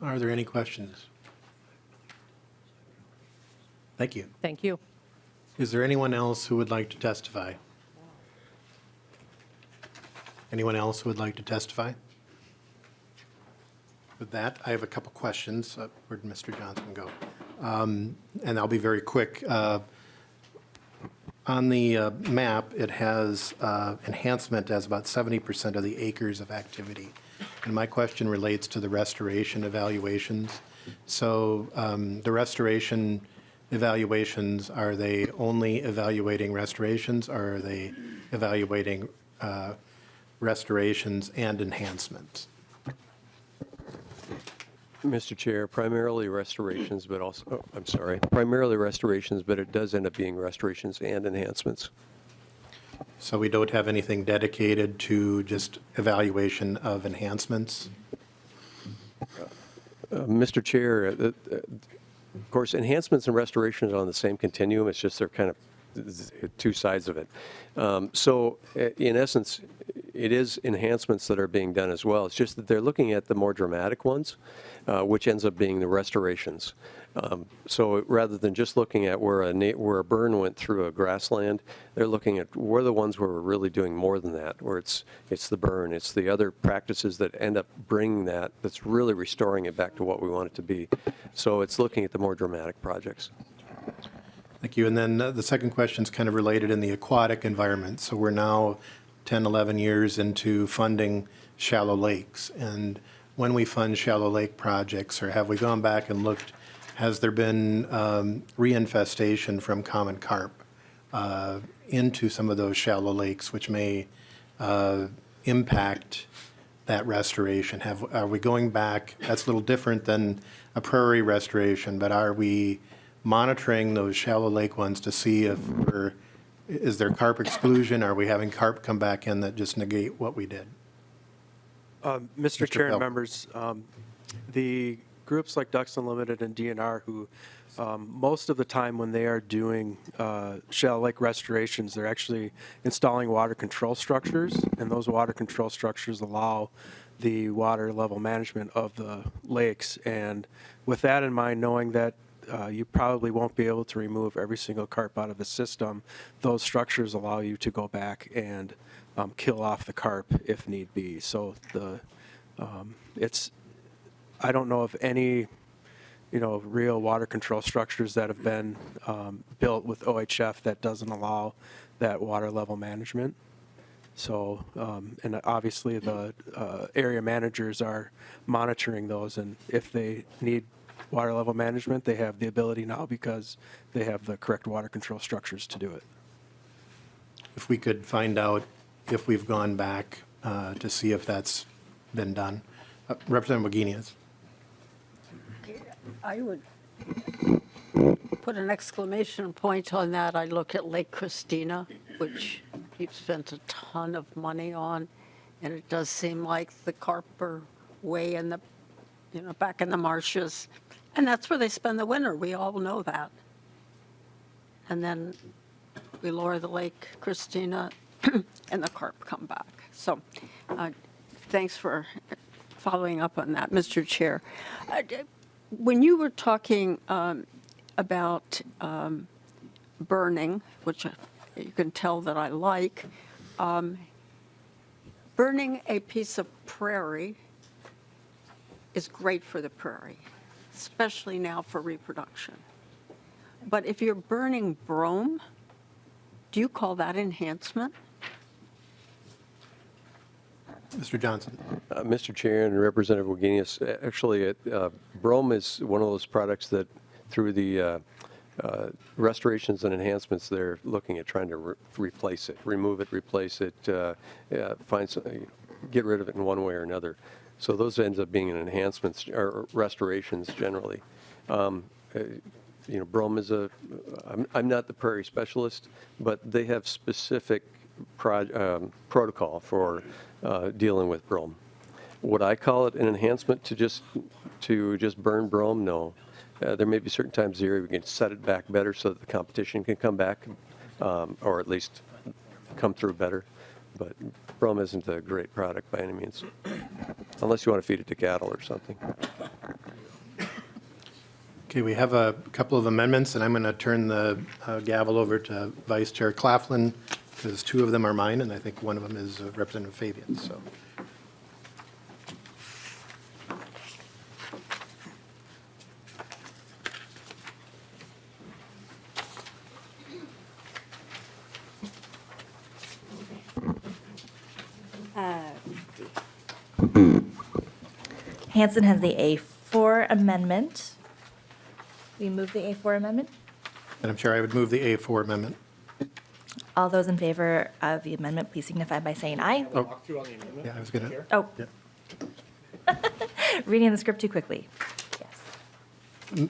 Are there any questions? Thank you. Thank you. Is there anyone else who would like to testify? Anyone else who would like to testify? With that, I have a couple questions. Where did Mr. Johnson go? And I'll be very quick. On the map, it has enhancement as about 70% of the acres of activity. And my question relates to the restoration evaluations. So the restoration evaluations, are they only evaluating restorations, or are they evaluating restorations and enhancements? Mr. Chair, primarily restorations, but also, primarily restorations, but it does end up being restorations and enhancements. So we don't have anything dedicated to just evaluation of enhancements? Mr. Chair, of course, enhancements and restorations are on the same continuum. It's just they're kind of two sides of it. So in essence, it is enhancements that are being done as well. It's just that they're looking at the more dramatic ones, which ends up being the restorations. So rather than just looking at where a burn went through a grassland, they're looking at where the ones where we're really doing more than that, where it's the burn, it's the other practices that end up bringing that's really restoring it back to what we want it to be. So it's looking at the more dramatic projects. Thank you. And then the second question is kind of related in the aquatic environment. So we're now 10, 11 years into funding shallow lakes. And when we fund shallow lake projects, or have we gone back and looked, has there been reinfestation from common carp into some of those shallow lakes, which may impact that restoration? Are we going back? That's a little different than a prairie restoration, but are we monitoring those shallow lake ones to see if is there carp exclusion? Are we having carp come back in that just negate what we did? Mr. Chair and Pell. members, the groups like Ducks Unlimited and DNR who most of the time when they are doing shallow lake restorations, they're actually installing water control structures, and those water control structures allow the water level management of the lakes. And with that in mind, knowing that you probably won't be able to remove every single carp out of the system, those structures allow you to go back and kill off the carp if need be. So I don't know of any, real water control structures that have been built with OHF that doesn't allow that water level management. So, and obviously the area managers are monitoring those, and if they need water level management, they have the ability now because they have the correct water control structures to do it. If we could find out if we've gone back to see if that's been done. Representative Wagenius. I would put an exclamation point on that. I look at Lake Christina, which you've spent a ton of money on, and it does seem like the carp are way in the, back in the marshes. And that's where they spend the winter. We all know that. And then we lower the Lake Christina and the carp come back. So thanks for following up on that, Mr. Chair. When you were talking about burning, which you can tell that I like, burning a piece of prairie is great for the prairie, especially now for reproduction. But if you're burning brome, do you call that enhancement? Mr. Johnson. Mr. Chair and Representative Wagenius, actually, brome is one of those products that through the restorations and enhancements, they're looking at trying to replace it, remove it, replace it, get rid of it in one way or another. So those ends up being enhancements or restorations generally. Brome is I'm not the prairie specialist, but they have specific protocol for dealing with brome. Would I call it an enhancement to just burn brome? No. There may be certain times of the year we can set it back better so that the competition can come back, or at least come through better. But brome isn't a great product by any means, unless you want to feed it to cattle or something. Okay, we have a couple of amendments, and I'm going to turn the gavel over to Vice Chair Claflin, because two of them are mine, and I think one of them is Representative Fabian. So, Hanson has the A4 amendment. We move the A4 amendment. Madam Chair, I would move the A4 amendment. All those in favor of the amendment, please signify by saying aye. Yeah, I was going to. Oh. Reading the script too quickly. Yes.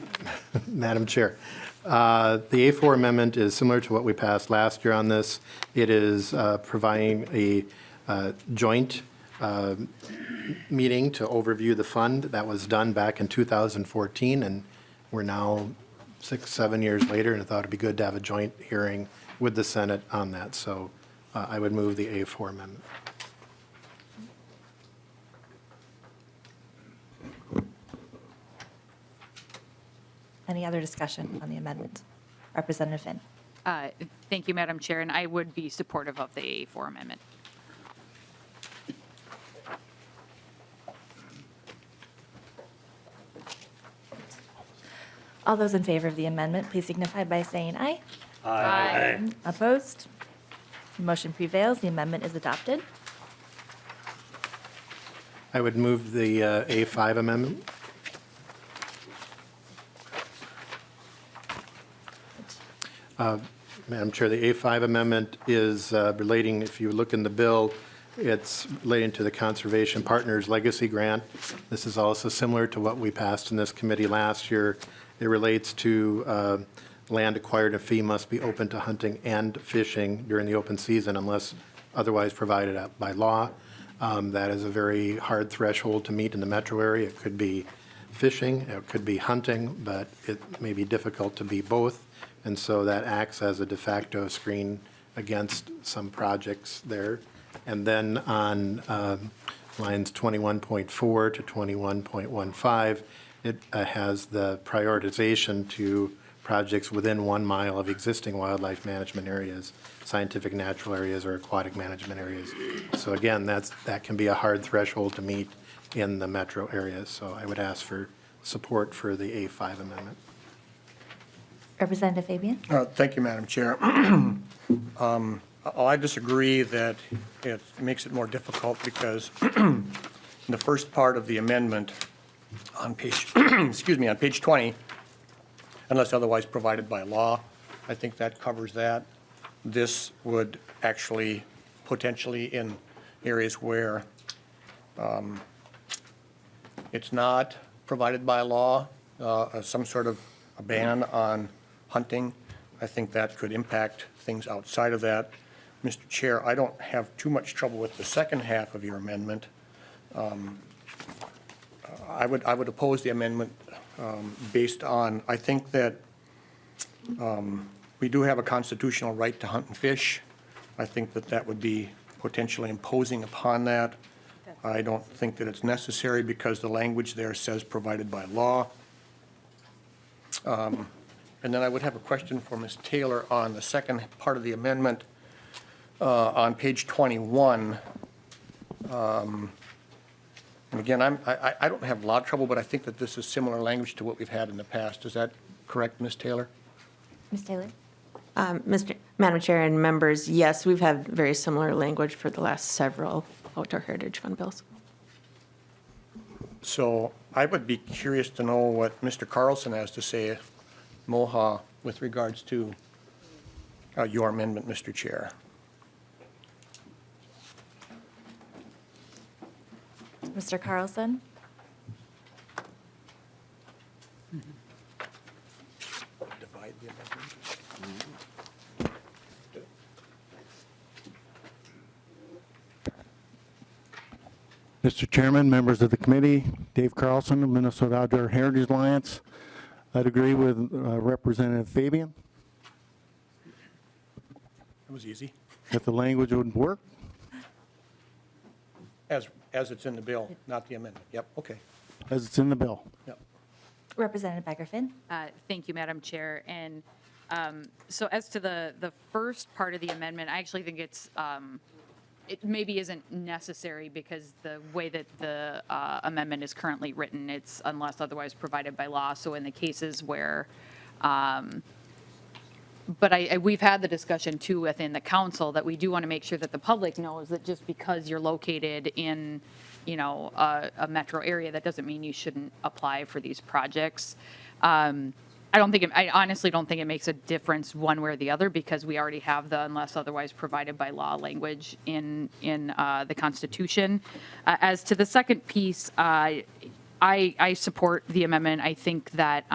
Madam Chair, the A4 amendment is similar to what we passed last year on this. It is providing a joint meeting to overview the fund. That was done back in 2014, and we're now 6-7 years later, and I thought it'd be good to have a joint hearing with the Senate on that. So I would move the A4 amendment. Any other discussion on the amendment? Representative Finn. Thank you, Madam Chair, and I would be supportive of the A4 amendment. All those in favor of the amendment, please signify by saying aye. Aye. Opposed? The motion prevails. The amendment is adopted. I would move the A5 amendment. Madam Chair, the A5 amendment is relating, if you look in the bill, it's relating to the Conservation Partners Legacy Grant. This is also similar to what we passed in this committee last year. It relates to land acquired and fee must be open to hunting and fishing during the open season unless otherwise provided by law. That is a very hard threshold to meet in the metro area. It could be fishing, it could be hunting, but it may be difficult to be both. And so that acts as a de facto screen against some projects there. And then on lines 21.4 to 21.15, it has the prioritization to projects within 1 mile of existing wildlife management areas, scientific natural areas, or aquatic management areas. So again, that can be a hard threshold to meet in the metro areas. So I would ask for support for the A5 amendment. Representative Fabian. Thank you, Madam Chair. I disagree that it makes it more difficult because in the first part of the amendment on page, excuse me, on page 20, unless otherwise provided by law, I think that covers that. This would actually potentially in areas where it's not provided by law, some sort of a ban on hunting. I think that could impact things outside of that. Mr. Chair, I don't have too much trouble with the second half of your amendment. I would oppose the amendment based on, I think that we do have a constitutional right to hunt and fish. I think that that would be potentially imposing upon that. I don't think that it's necessary because the language there says provided by law. And then I would have a question for Ms. Taylor on the second part of the amendment on page 21. And again, I don't have a lot of trouble, but I think that this is similar language to what we've had in the past. Is that correct, Ms. Taylor? Ms. Taylor. Madam Chair and members, yes, we've had very similar language for the last several Outdoor Heritage Fund bills. So I would be curious to know what Mr. Carlson has to say, Moha, with regards to your amendment, Mr. Chair. Mr. Carlson. Divide the amendment. Mr. Chairman, members of the committee, Dave Carlson of Minnesota Outdoor Heritage Alliance. I'd agree with Representative Fabian That was easy. that the language would work. As it's in the bill, not the amendment. Yep, okay. As it's in the bill. Yep. Representative Becker-Finn. Thank you, Madam Chair. And so as to the first part of the amendment, I actually think it maybe isn't necessary because the way that the amendment is currently written, it's unless otherwise provided by law. So in the cases where, but we've had the discussion too within the council that we do want to make sure that the public knows that just because you're located in a metro area, that doesn't mean you shouldn't apply for these projects. I honestly don't think it makes a difference one way or the other, because we already have the unless otherwise provided by law language in the Constitution. As to the second piece, I support the amendment. I think that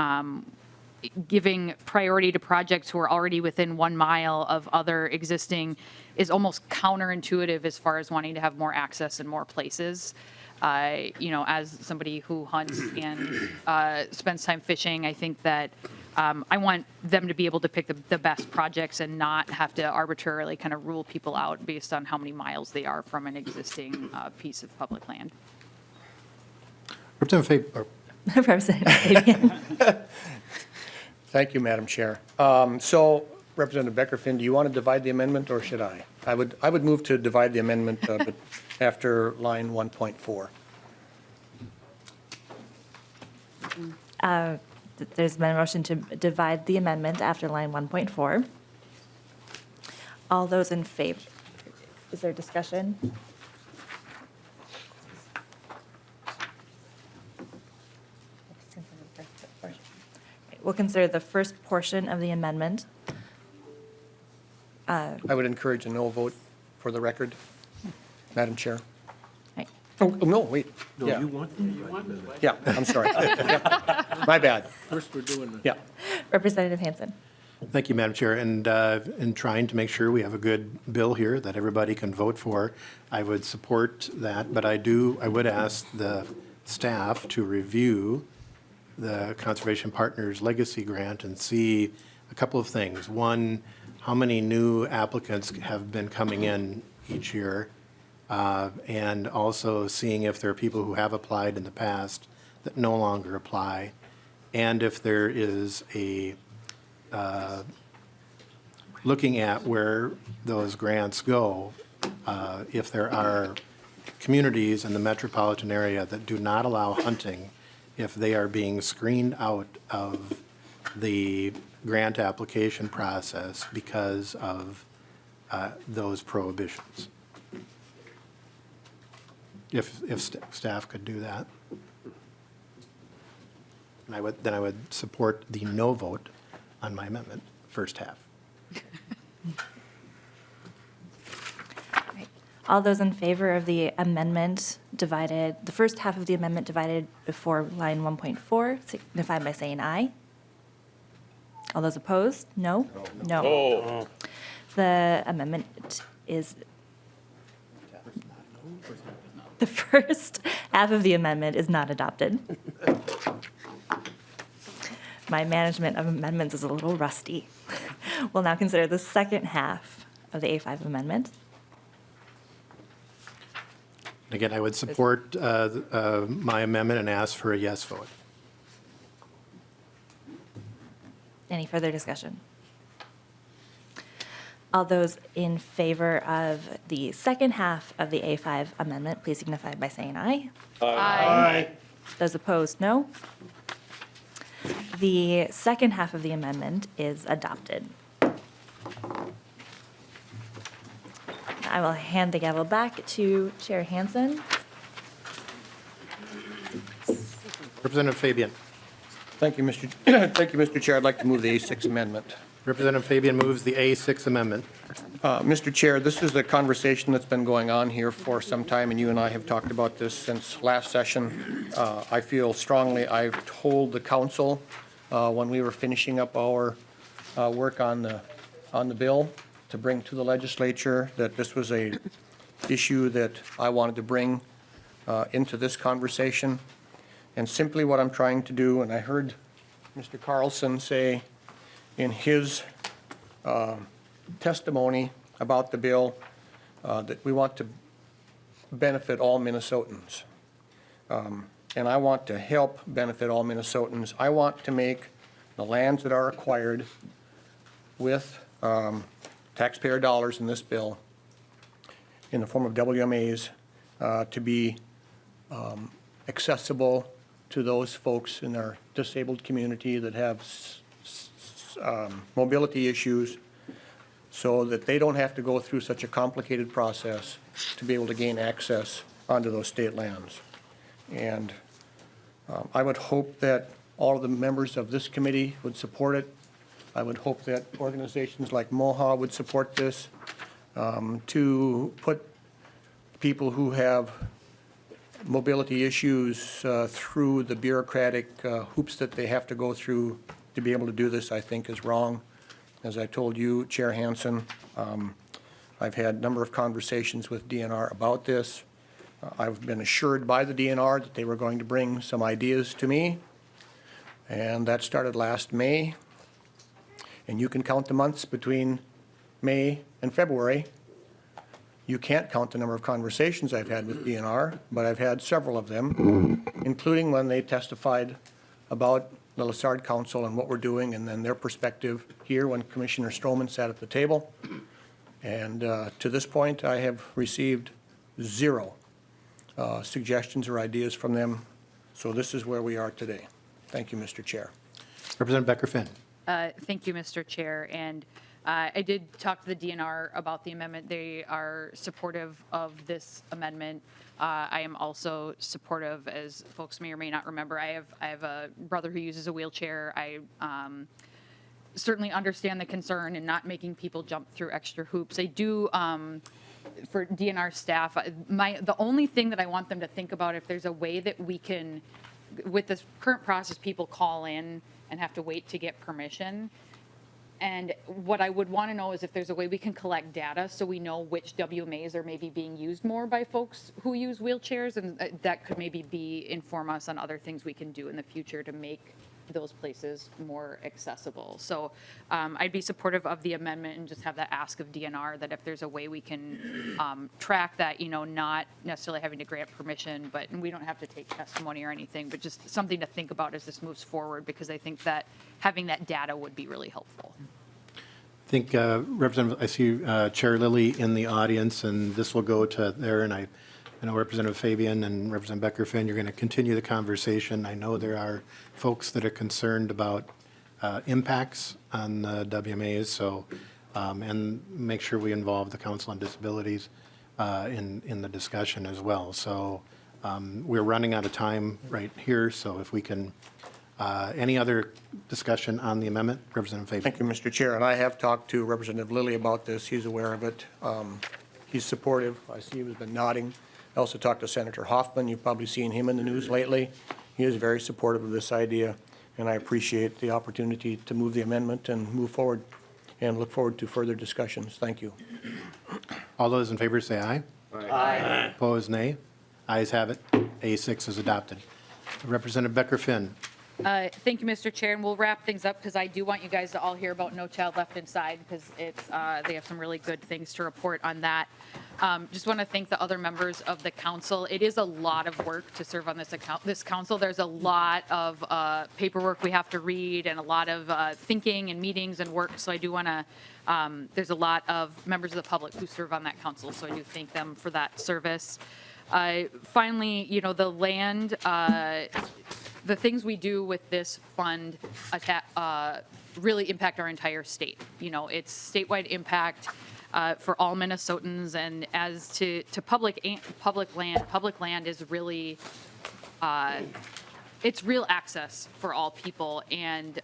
giving priority to projects who are already within 1 mile of other existing is almost counterintuitive as far as wanting to have more access in more places. As somebody who hunts and spends time fishing, I think that I want them to be able to pick the best projects and not have to arbitrarily kind of rule people out based on how many miles they are from an existing piece of public land. Representative Representative Fabian. Thank you, Madam Chair. So Representative Becker-Finn, do you want to divide the amendment, or should I? I would move to divide the amendment but after line 1.4. There's been a motion to divide the amendment after line 1.4. All those in favor? Is there discussion? We'll consider the first portion of the amendment. I would encourage a no vote for the record, Madam Chair. Right. Oh, no, wait. No, Yeah. you want Yeah, I'm sorry. Yeah. My bad. First, we're doing Yeah. Representative Hansen. Thank you, Madam Chair. And in trying to make sure we have a good bill here that everybody can vote for, I would support that, but I would ask the staff to review the Conservation Partners Legacy Grant and see a couple of things. One, how many new applicants have been coming in each year? And also seeing if there are people who have applied in the past that no longer apply. And if there is looking at where those grants go, if there are communities in the metropolitan area that do not allow hunting, if they are being screened out of the grant application process because of those prohibitions. If staff could do that. And then I would support the no vote on my amendment, first half. Right. All those in favor of the amendment divided, the first half of the amendment divided before line 1.4, signify by saying aye. All those opposed? No? No. The amendment is, the first half of the amendment is not adopted. My management of amendments is a little rusty. We'll now consider the second half of the A5 amendment. Again, I would support my amendment and ask for a yes vote. Any further discussion? All those in favor of the second half of the A5 amendment, please signify by saying aye. Aye. Those opposed, no. The second half of the amendment is adopted. I will hand the gavel back to Chair Hansen. Representative Fabian. Thank you, Mr. Thank you, Mr. Chair. I'd like to move the A6 amendment. Representative Fabian moves the A6 amendment. Mr. Chair, this is a conversation that's been going on here for some time, and you and I have talked about this since last session. I feel strongly, I've told the council when we were finishing up our work on the bill to bring to the legislature that this was a issue that I wanted to bring into this conversation. And simply what I'm trying to do, and I heard Mr. Carlson say in his testimony about the bill that we want to benefit all Minnesotans. And I want to help benefit all Minnesotans. I want to make the lands that are acquired with taxpayer dollars in this bill in the form of WMAs to be accessible to those folks in our disabled community that have mobility issues, so that they don't have to go through such a complicated process to be able to gain access onto those state lands. And I would hope that all of the members of this committee would support it. I would hope that organizations like MOHA would support this, to put people who have mobility issues through the bureaucratic hoops that they have to go through to be able to do this, I think is wrong. As I told you, Chair Hansen, I've had a number of conversations with DNR about this. I've been assured by the DNR that they were going to bring some ideas to me, and that started last May. And you can count the months between May and February. You can't count the number of conversations I've had with DNR, but I've had several of them, including when they testified about the Lessard Council and what we're doing, and then their perspective here when Commissioner Stroman sat at the table. And to this point, I have received 0 suggestions or ideas from them. So this is where we are today. Thank you, Mr. Chair. Representative Becker-Finn. Thank you, Mr. Chair. And I did talk to the DNR about the amendment. They are supportive of this amendment. I am also supportive, as folks may or may not remember, I have a brother who uses a wheelchair. I certainly understand the concern in not making people jump through extra hoops. I do, for DNR staff, the only thing that I want them to think about, if there's a way that we can, with this current process, people call in and have to wait to get permission. And what I would want to know is if there's a way we can collect data so we know which WMAs are maybe being used more by folks who use wheelchairs, and that could maybe inform us on other things we can do in the future to make those places more accessible. So I'd be supportive of the amendment and just have that ask of DNR that if there's a way we can track that, not necessarily having to grant permission, but we don't have to take testimony or anything, but just something to think about as this moves forward, because I think that having that data would be really helpful. I think Representative, I see Chair Lilly in the audience, and this will go to there, and I know Representative Fabian and Representative Becker-Finn, you're going to continue the conversation. I know there are folks that are concerned about impacts on the WMAs, so, and make sure we involve the Council on Disabilities in the discussion as well. So we're running out of time right here, so if we can, any other discussion on the amendment? Representative Fabian. Thank you, Mr. Chair. And I have talked to Representative Lilly about this. He's aware of it. He's supportive. I see he's been nodding. I also talked to Senator Hoffman. You've probably seen him in the news lately. He is very supportive of this idea, and I appreciate the opportunity to move the amendment and move forward, and look forward to further discussions. Thank you. All those in favor say aye. Aye. Opposed, nay. Ayes have it. A6 is adopted. Representative Becker-Finn. Thank you, Mr. Chair, and we'll wrap things up because I do want you guys to all hear about No Child Left Inside, because it's they have some really good things to report on that. Just want to thank the other members of the council. It is a lot of work to serve on this council. There's a lot of paperwork we have to read and a lot of thinking and meetings and work. So I do want to, there's a lot of members of the public who serve on that council. So I do thank them for that service. Finally, the land, the things we do with this fund really impact our entire state. It's statewide impact for all Minnesotans, and as to public land is really, it's real access for all people. And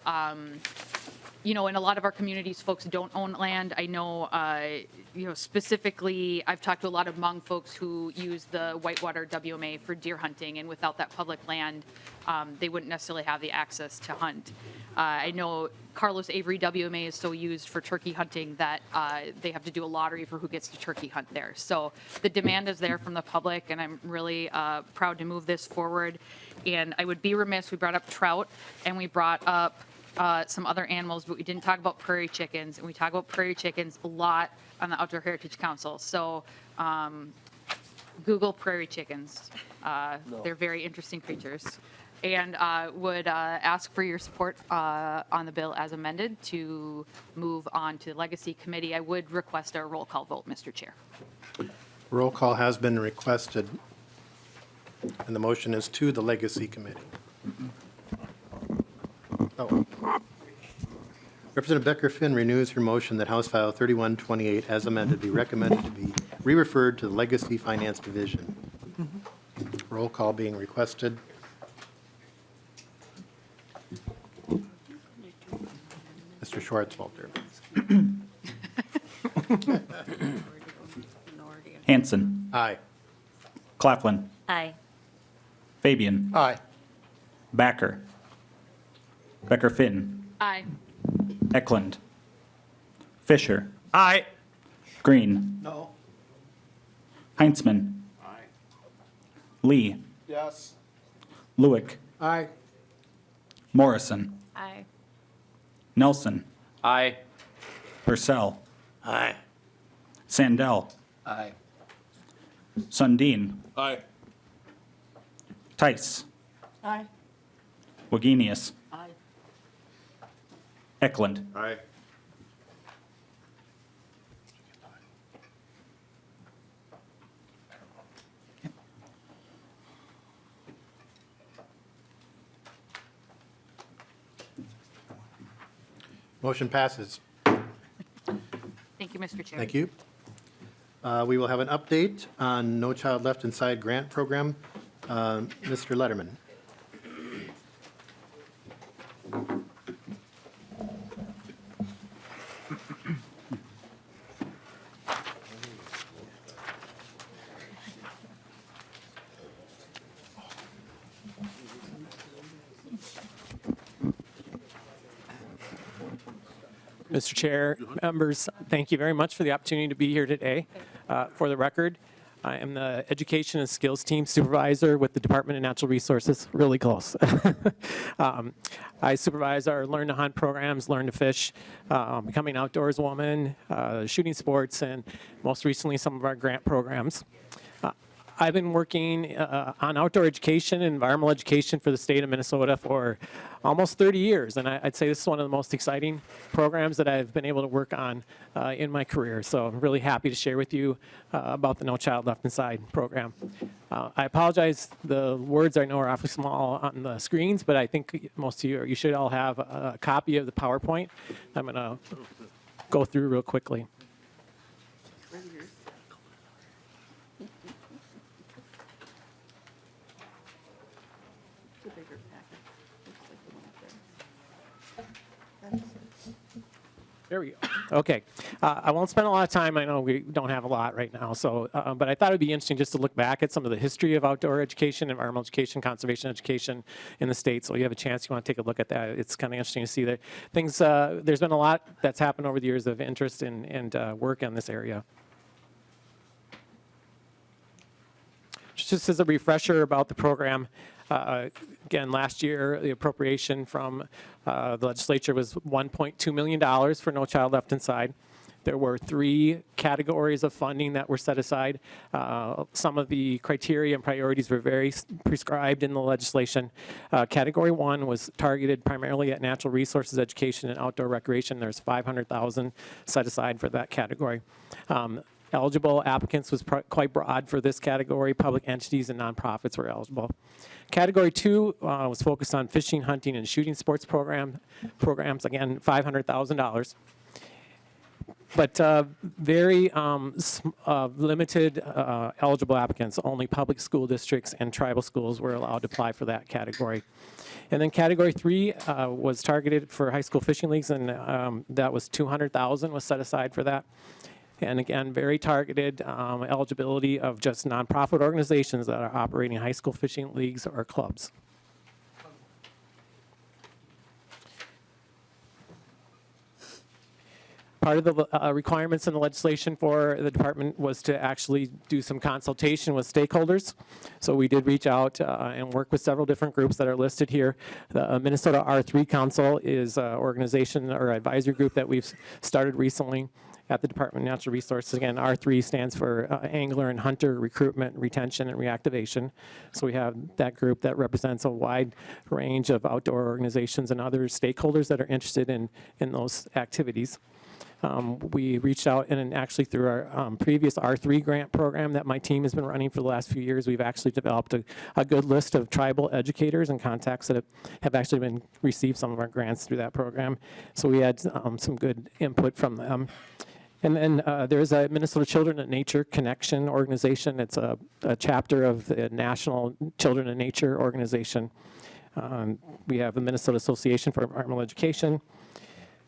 in a lot of our communities, folks don't own land. I know, specifically, I've talked to a lot of Hmong folks who use the whitewater WMA for deer hunting, and without that public land, they wouldn't necessarily have the access to hunt. I know Carlos Avery WMA is so used for turkey hunting that they have to do a lottery for who gets to turkey hunt there. So the demand is there from the public, and I'm really proud to move this forward. And I would be remiss, we brought up trout, and we brought up some other animals, but we didn't talk about prairie chickens, and we talk about prairie chickens a lot on the Outdoor Heritage Council. So Google prairie chickens. They're very interesting creatures. And would ask for your support on the bill as amended to move on to the Legacy Committee. I would request a roll call vote, Mr. Chair. Roll call has been requested, and the motion is to the Legacy Committee. Oh. Representative Becker-Finn renews her motion that House File 3128 as amended be recommended to be re-referred to the Legacy Finance Division. Roll call being requested. Mr. Schwartzwalter. Hanson. Aye. Claflin. Aye. Fabian. Aye. Backer. Becker-Finn. Aye. Eklund. Fisher. Aye. Green. No. Heinzman. Lee. Yes. Lewick. Aye. Morrison. Aye. Nelson. Aye. Purcell. Aye. Sandell. Aye. Sundin. Aye. Tice. Aye. Wagenius. Aye. Eklund. Aye. Motion passes. Thank you, Mr. Chair. Thank you. We will have an update on No Child Left Inside grant program. Mr. Letterman. Mr. Chair, members, thank you very much for the opportunity to be here today. For the record, I am the Education and Skills Team Supervisor with the Department of Natural Resources, really close. I supervise our Learn to Hunt programs, Learn to Fish, Becoming Outdoors Woman, shooting sports, and most recently some of our grant programs. I've been working on outdoor education and environmental education for the state of Minnesota for almost 30 years, and I'd say this is one of the most exciting programs that I've been able to work on in my career. So I'm really happy to share with you about the No Child Left Inside program. I apologize, the words I know are awfully small on the screens, but I think most of you should all have a copy of the PowerPoint. I'm going to go through real quickly. There we go. Okay. I won't spend a lot of time. I know we don't have a lot right now. So, but I thought it'd be interesting just to look back at some of the history of outdoor education, environmental education, conservation education in the state. So you have a chance, you want to take a look at that. It's kind of interesting to see that things, there's been a lot that's happened over the years of interest and work in this area. Just as a refresher about the program, again, last year, the appropriation from the legislature was $1.2 million for No Child Left Inside. There were 3 categories of funding that were set aside. Some of the criteria and priorities were very prescribed in the legislation. Category 1 was targeted primarily at natural resources education and outdoor recreation. There's $500,000 set aside for that category. Eligible applicants was quite broad for this category. Public entities and nonprofits were eligible. Category 2 was focused on fishing, hunting, and shooting sports programs. Again, $500,000. But very limited eligible applicants. Only public school districts and tribal schools were allowed to apply for that category. And then category 3 was targeted for high school fishing leagues, and that was $200,000 was set aside for that. And again, very targeted eligibility of just nonprofit organizations that are operating high school fishing leagues or clubs. Part of the requirements in the legislation for the department was to actually do some consultation with stakeholders. So we did reach out and work with several different groups that are listed here. The Minnesota R3 Council is an organization or advisory group that we've started recently at the Department of Natural Resources. Again, R3 stands for Angler and Hunter Recruitment, Retention, and Reactivation. So we have that group that represents a wide range of outdoor organizations and other stakeholders that are interested in those activities. We reached out and actually through our previous R3 grant program that my team has been running for the last few years, we've actually developed a good list of tribal educators and contacts that have actually received some of our grants through that program. So we had some good input from them. And then there's a Minnesota Children and Nature Connection organization. It's a chapter of the National Children and Nature organization. We have the Minnesota Association for Environmental Education.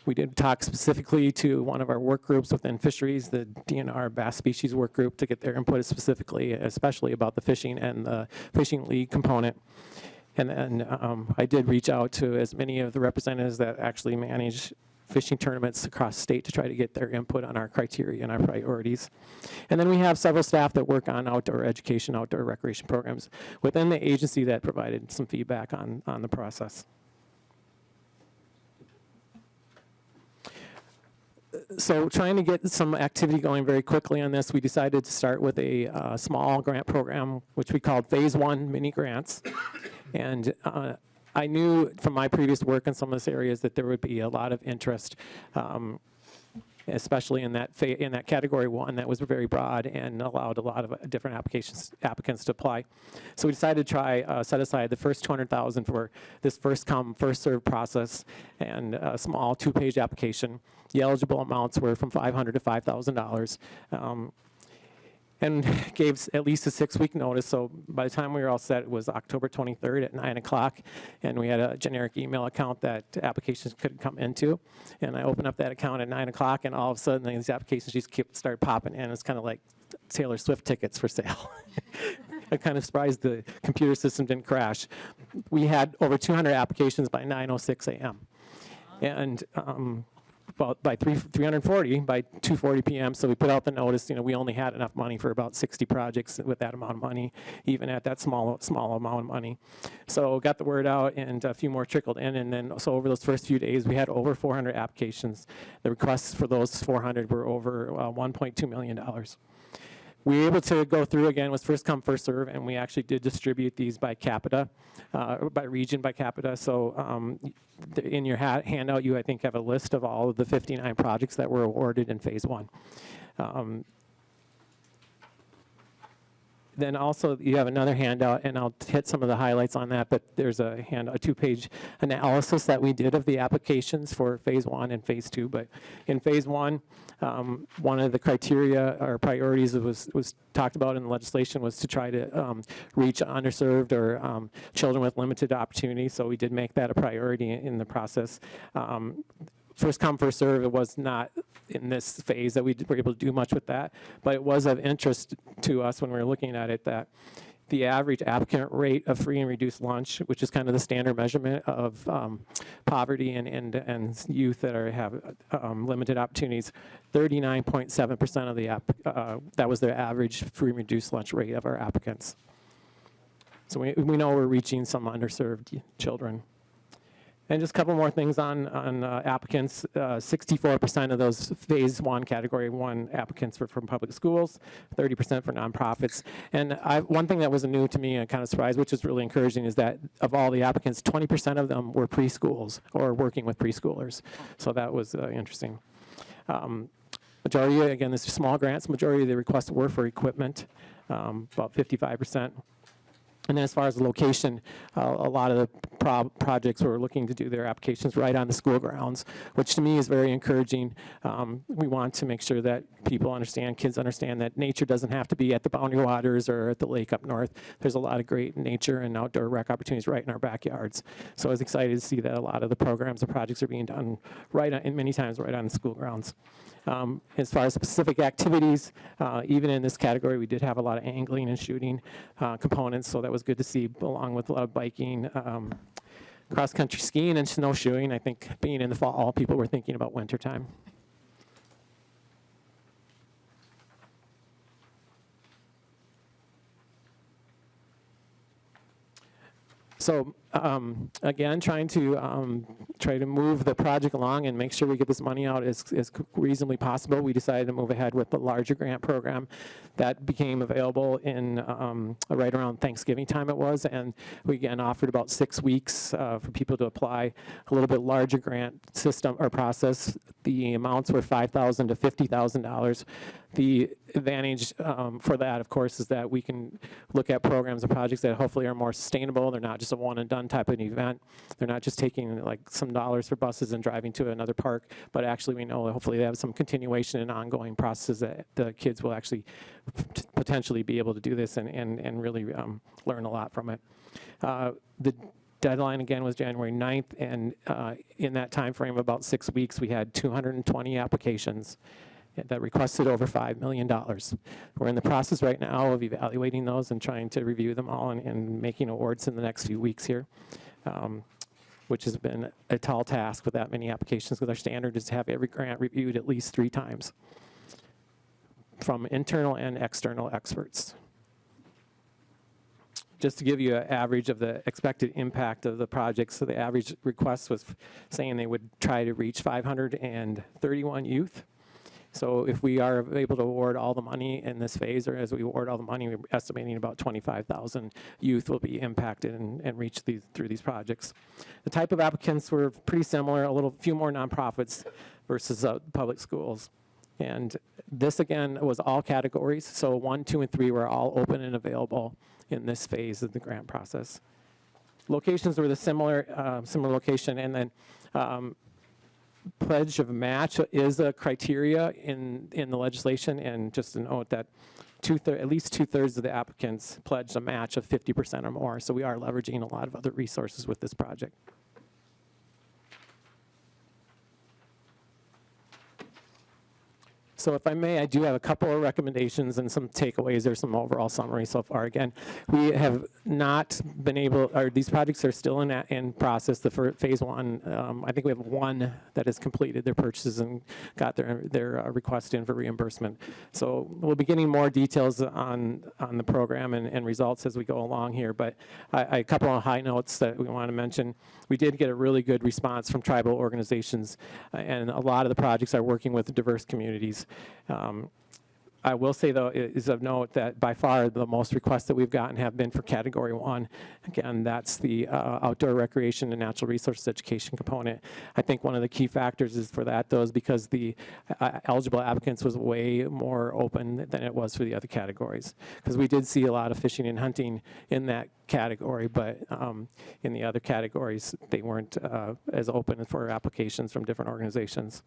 We did talk specifically to one of our work groups within fisheries, the DNR Bass Species Work Group, to get their input specifically, especially about the fishing and the fishing league component. And then I did reach out to as many of the representatives that actually manage fishing tournaments across the state to try to get their input on our criteria and our priorities. And then we have several staff that work on outdoor education, outdoor recreation programs within the agency that provided some feedback on the process. So trying to get some activity going very quickly on this, we decided to start with a small grant program, which we called Phase 1 mini grants. And I knew from my previous work in some of these areas that there would be a lot of interest, especially in that category 1 that was very broad and allowed a lot of different applicants to apply. So we decided to try set aside the first $200,000 for this first come, first served process and a small 2-page application. The eligible amounts were from $500 to $5,000. And gave at least a 6-week notice. So by the time we were all set, it was October 23rd at 9 o'clock. And we had a generic email account that applications could come into. And I opened up that account at 9 o'clock, and all of a sudden these applications just started popping in. It's kind of like Taylor Swift tickets for sale. I'm kind of surprised the computer system didn't crash. We had over 200 applications by 9:06 a.m. And about by 340 by 2:40 p.m. So we put out the notice. We only had enough money for about 60 projects with that amount of money, even at that small amount of money. So got the word out, and a few more trickled in. And then so over those first few days, we had over 400 applications. The requests for those 400 were over $1.2 million. We were able to go through again with first come, first serve, and we actually did distribute these by capita, by region by capita. So in your handout, you, I think, have a list of all of the 59 projects that were awarded in Phase 1. Then also you have another handout, and I'll hit some of the highlights on that, but there's a 2-page analysis that we did of the applications for Phase 1 and Phase 2. But in Phase 1, one of the criteria or priorities that was talked about in the legislation was to try to reach underserved or children with limited opportunity. So we did make that a priority in the process. First come, first serve, it was not in this phase that we were able to do much with that, but it was of interest to us when we were looking at it that the average applicant rate of free and reduced lunch, which is kind of the standard measurement of poverty and youth that have limited opportunities, 39.7% of the that was their average free and reduced lunch rate of our applicants. So we know we're reaching some underserved children. And just a couple more things on applicants. 64% of those Phase 1, Category 1 applicants were from public schools, 30% for nonprofits. And one thing that was new to me and kind of surprised, which is really encouraging, is that of all the applicants, 20% of them were preschools or working with preschoolers. So that was interesting. Majority, again, this is small grants. Majority of the requests were for equipment, about 55%. And then as far as the location, a lot of the projects were looking to do their applications right on the school grounds, which to me is very encouraging. We want to make sure that people understand, kids understand that nature doesn't have to be at the Boundary Waters or at the lake up north. There's a lot of great nature and outdoor rec opportunities right in our backyards. So I was excited to see that a lot of the programs and projects are being done right on, and many times right on the school grounds. As far as specific activities, even in this category, we did have a lot of angling and shooting components, so that was good to see, along with a lot of biking, cross-country skiing and snowshoeing. I think being in the fall, people were thinking about wintertime. So again, trying to move the project along and make sure we get this money out as reasonably possible. We decided to move ahead with the larger grant program that became available in right around Thanksgiving time it was, and we again offered about 6 weeks for people to apply. A little bit larger grant system or process. The amounts were $5,000 to $50,000. The advantage for that, of course, is that we can look at programs and projects that hopefully are more sustainable. They're not just a one and done one-and-done type of an event. They're not just taking like some dollars for buses and driving to another park, but actually we know that hopefully they have some continuation and ongoing processes that the kids will actually potentially be able to do this and really learn a lot from it. The deadline again was January 9th, and in that time frame of about 6 weeks, we had 220 applications that requested over $5 million. We're in the process right now of evaluating those and trying to review them all and making awards in the next few weeks here, which has been a tall task with that many applications, because our standard is to have every grant reviewed at least 3 times from internal and external experts. Just to give you an average of the expected impact of the project, so the average request was saying they would try to reach 531 youth. So if we are able to award all the money in this phase, or as we award all the money, we're estimating about 25,000 youth will be impacted and reach through these projects. The type of applicants were pretty similar, few more nonprofits versus public schools. And this again was all categories, so 1, 2, and 3 were all open and available in this phase of the grant process. Locations were the similar location, and then pledge of match is a criteria in the legislation, and just to note that at least 2/3 of the applicants pledged a match of 50% or more, so we are leveraging a lot of other resources with this project. So if I may, I do have a couple of recommendations and some takeaways or some overall summary so far. Again, we have not been able, or these projects are still in process. The phase 1, I think we have 1 that has completed their purchases and got their request in for reimbursement. So we'll be getting more details on the program and results as we go along here. But a couple of high notes that we want to mention. We did get a really good response from tribal organizations, and a lot of the projects are working with diverse communities. I will say, though, is of note that by far the most requests that we've gotten have been for Category 1. Again, that's the outdoor recreation and natural resources education component. I think one of the key factors is for that, though, is because the eligible applicants was way more open than it was for the other categories. Because we did see a lot of fishing and hunting in that category, but in the other categories, they weren't as open for applications from different organizations.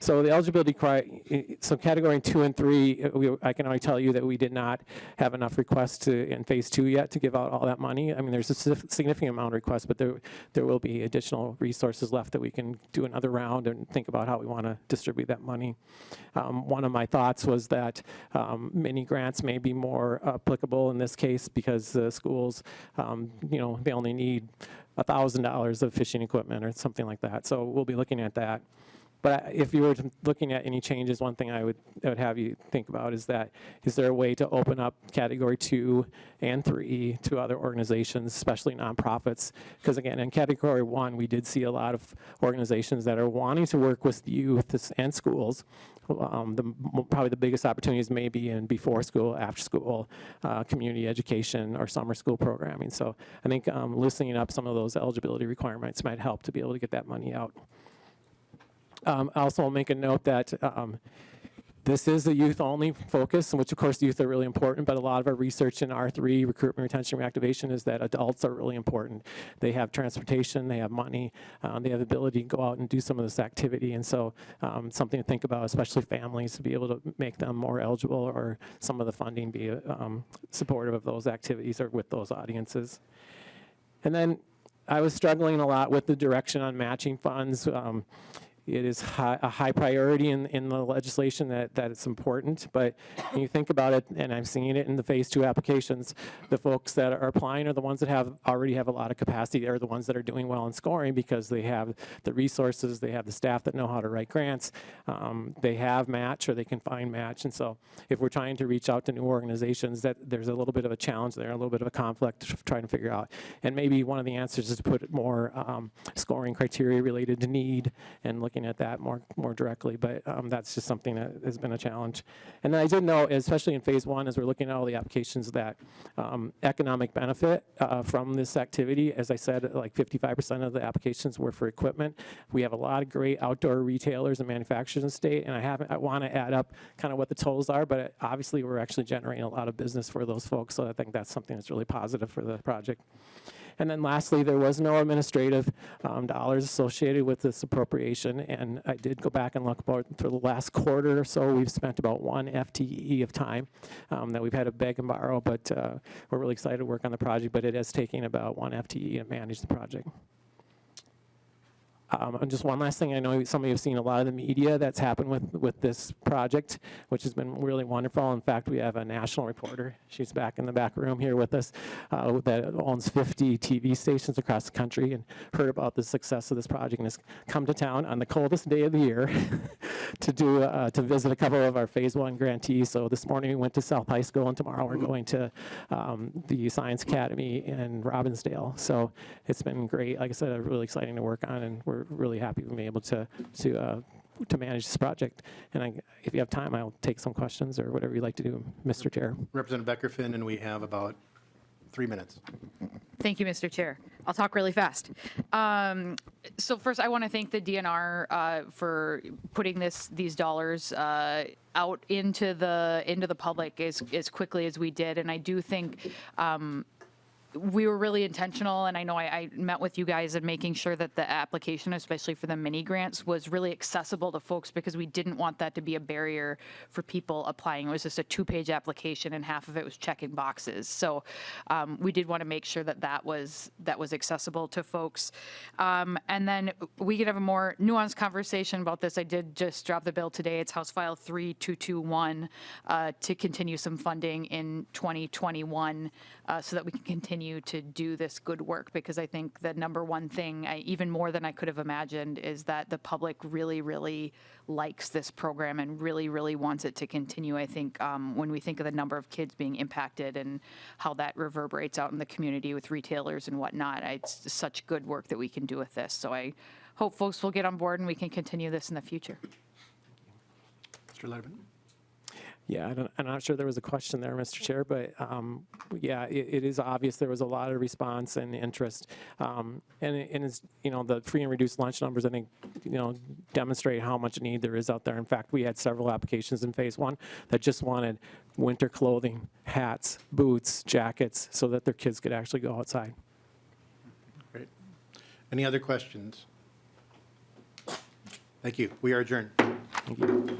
So the eligibility criteria, so category 2 and 3, I can only tell you that we did not have enough requests in phase 2 yet to give out all that money. I mean, there's a significant amount of requests, but there will be additional resources left that we can do another round and think about how we want to distribute that money. One of my thoughts was that mini grants may be more applicable in this case, because the schools, they only need $1,000 of fishing equipment or something like that. So we'll be looking at that. But if you were looking at any changes, one thing I would have you think about is there a way to open up category 2 and 3 to other organizations, especially nonprofits? Because again, in category 1, we did see a lot of organizations that are wanting to work with youth and schools. Probably the biggest opportunities may be in before school, after school, community education, or summer school programming. So I think loosening up some of those eligibility requirements might help to be able to get that money out. Also, I'll make a note that this is a youth-only focus, which of course youth are really important, but a lot of our research in R3, recruitment, retention, reactivation, is that adults are really important. They have transportation, they have money, they have the ability to go out and do some of this activity, and so something to think about, especially families, to be able to make them more eligible, or some of the funding be supportive of those activities or with those audiences. And then I was struggling a lot with the direction on matching funds. It is a high priority in the legislation that it's important, but when you think about it, and I'm seeing it in the phase 2 applications, the folks that are applying are the ones that already have a lot of capacity. They're the ones that are doing well in scoring because they have the resources, they have the staff that know how to write grants, they have match, or they can find match. And so if we're trying to reach out to new organizations, there's a little bit of a challenge there, a little bit of a conflict to try to figure out. And maybe one of the answers is to put more scoring criteria related to need and looking at that more directly, but that's just something that has been a challenge. And then I did know, especially in phase 1, as we're looking at all the applications, that economic benefit from this activity, as I said, like 55% of the applications were for equipment. We have a lot of great outdoor retailers and manufacturers in the state, and I want to add up kind of what the totals are, but obviously we're actually generating a lot of business for those folks, so I think that's something that's really positive for the project. And then lastly, there was no administrative dollars associated with this appropriation, and I did go back and look about for the last quarter or so, we've spent about 1 FTE of time that we've had to beg and borrow, but we're really excited to work on the project, but it is taking about 1 FTE to manage the project. And just one last thing, I know some of you have seen a lot of the media that's happened with this project, which has been really wonderful. In fact, we have a national reporter. She's back in the back room here with us that owns 50 TV stations across the country and heard about the success of this project and has come to town on the coldest day of the year to visit a couple of our Phase 1 grantees. So this morning we went to South High School, and tomorrow we're going to the Science Academy in Robbinsdale. So it's been great. Like I said, really exciting to work on, and we're really happy we've been able to manage this project. And if you have time, I'll take some questions or whatever you'd like to do, Mr. Chair. Representative Becker-Finn, and we have about 3 minutes. Thank you, Mr. Chair. I'll talk really fast. So first, I want to thank the DNR for putting these dollars out into the public as quickly as we did, and I do think we were really intentional, and I know I met with you guys in making sure that the application, especially for the mini grants, was really accessible to folks, because we didn't want that to be a barrier for people applying. It was just a 2-page application, and half of it was checking boxes. So we did want to make sure that was accessible to folks. And then we could have a more nuanced conversation about this. I did just drop the bill today. It's House File 3221 to continue some funding in 2021 so that we can continue to do this good work, because I think the number one thing, even more than I could have imagined, is that the public really, really likes this program and really, really wants it to continue. I think when we think of the number of kids being impacted and how that reverberates out in the community with retailers and whatnot, it's such good work that we can do with this. So I hope folks will get on board and we can continue this in the future. Mr. Letterman? Yeah, I'm not sure there was a question there, Mr. Chair, but yeah, it is obvious there was a lot of response and interest. And it's, the free and reduced lunch numbers, I think, demonstrate how much need there is out there. In fact, we had several applications in Phase 1 that just wanted winter clothing, hats, boots, jackets, so that their kids could actually go outside. Great. Any other questions? Thank you. We are adjourned. Thank you.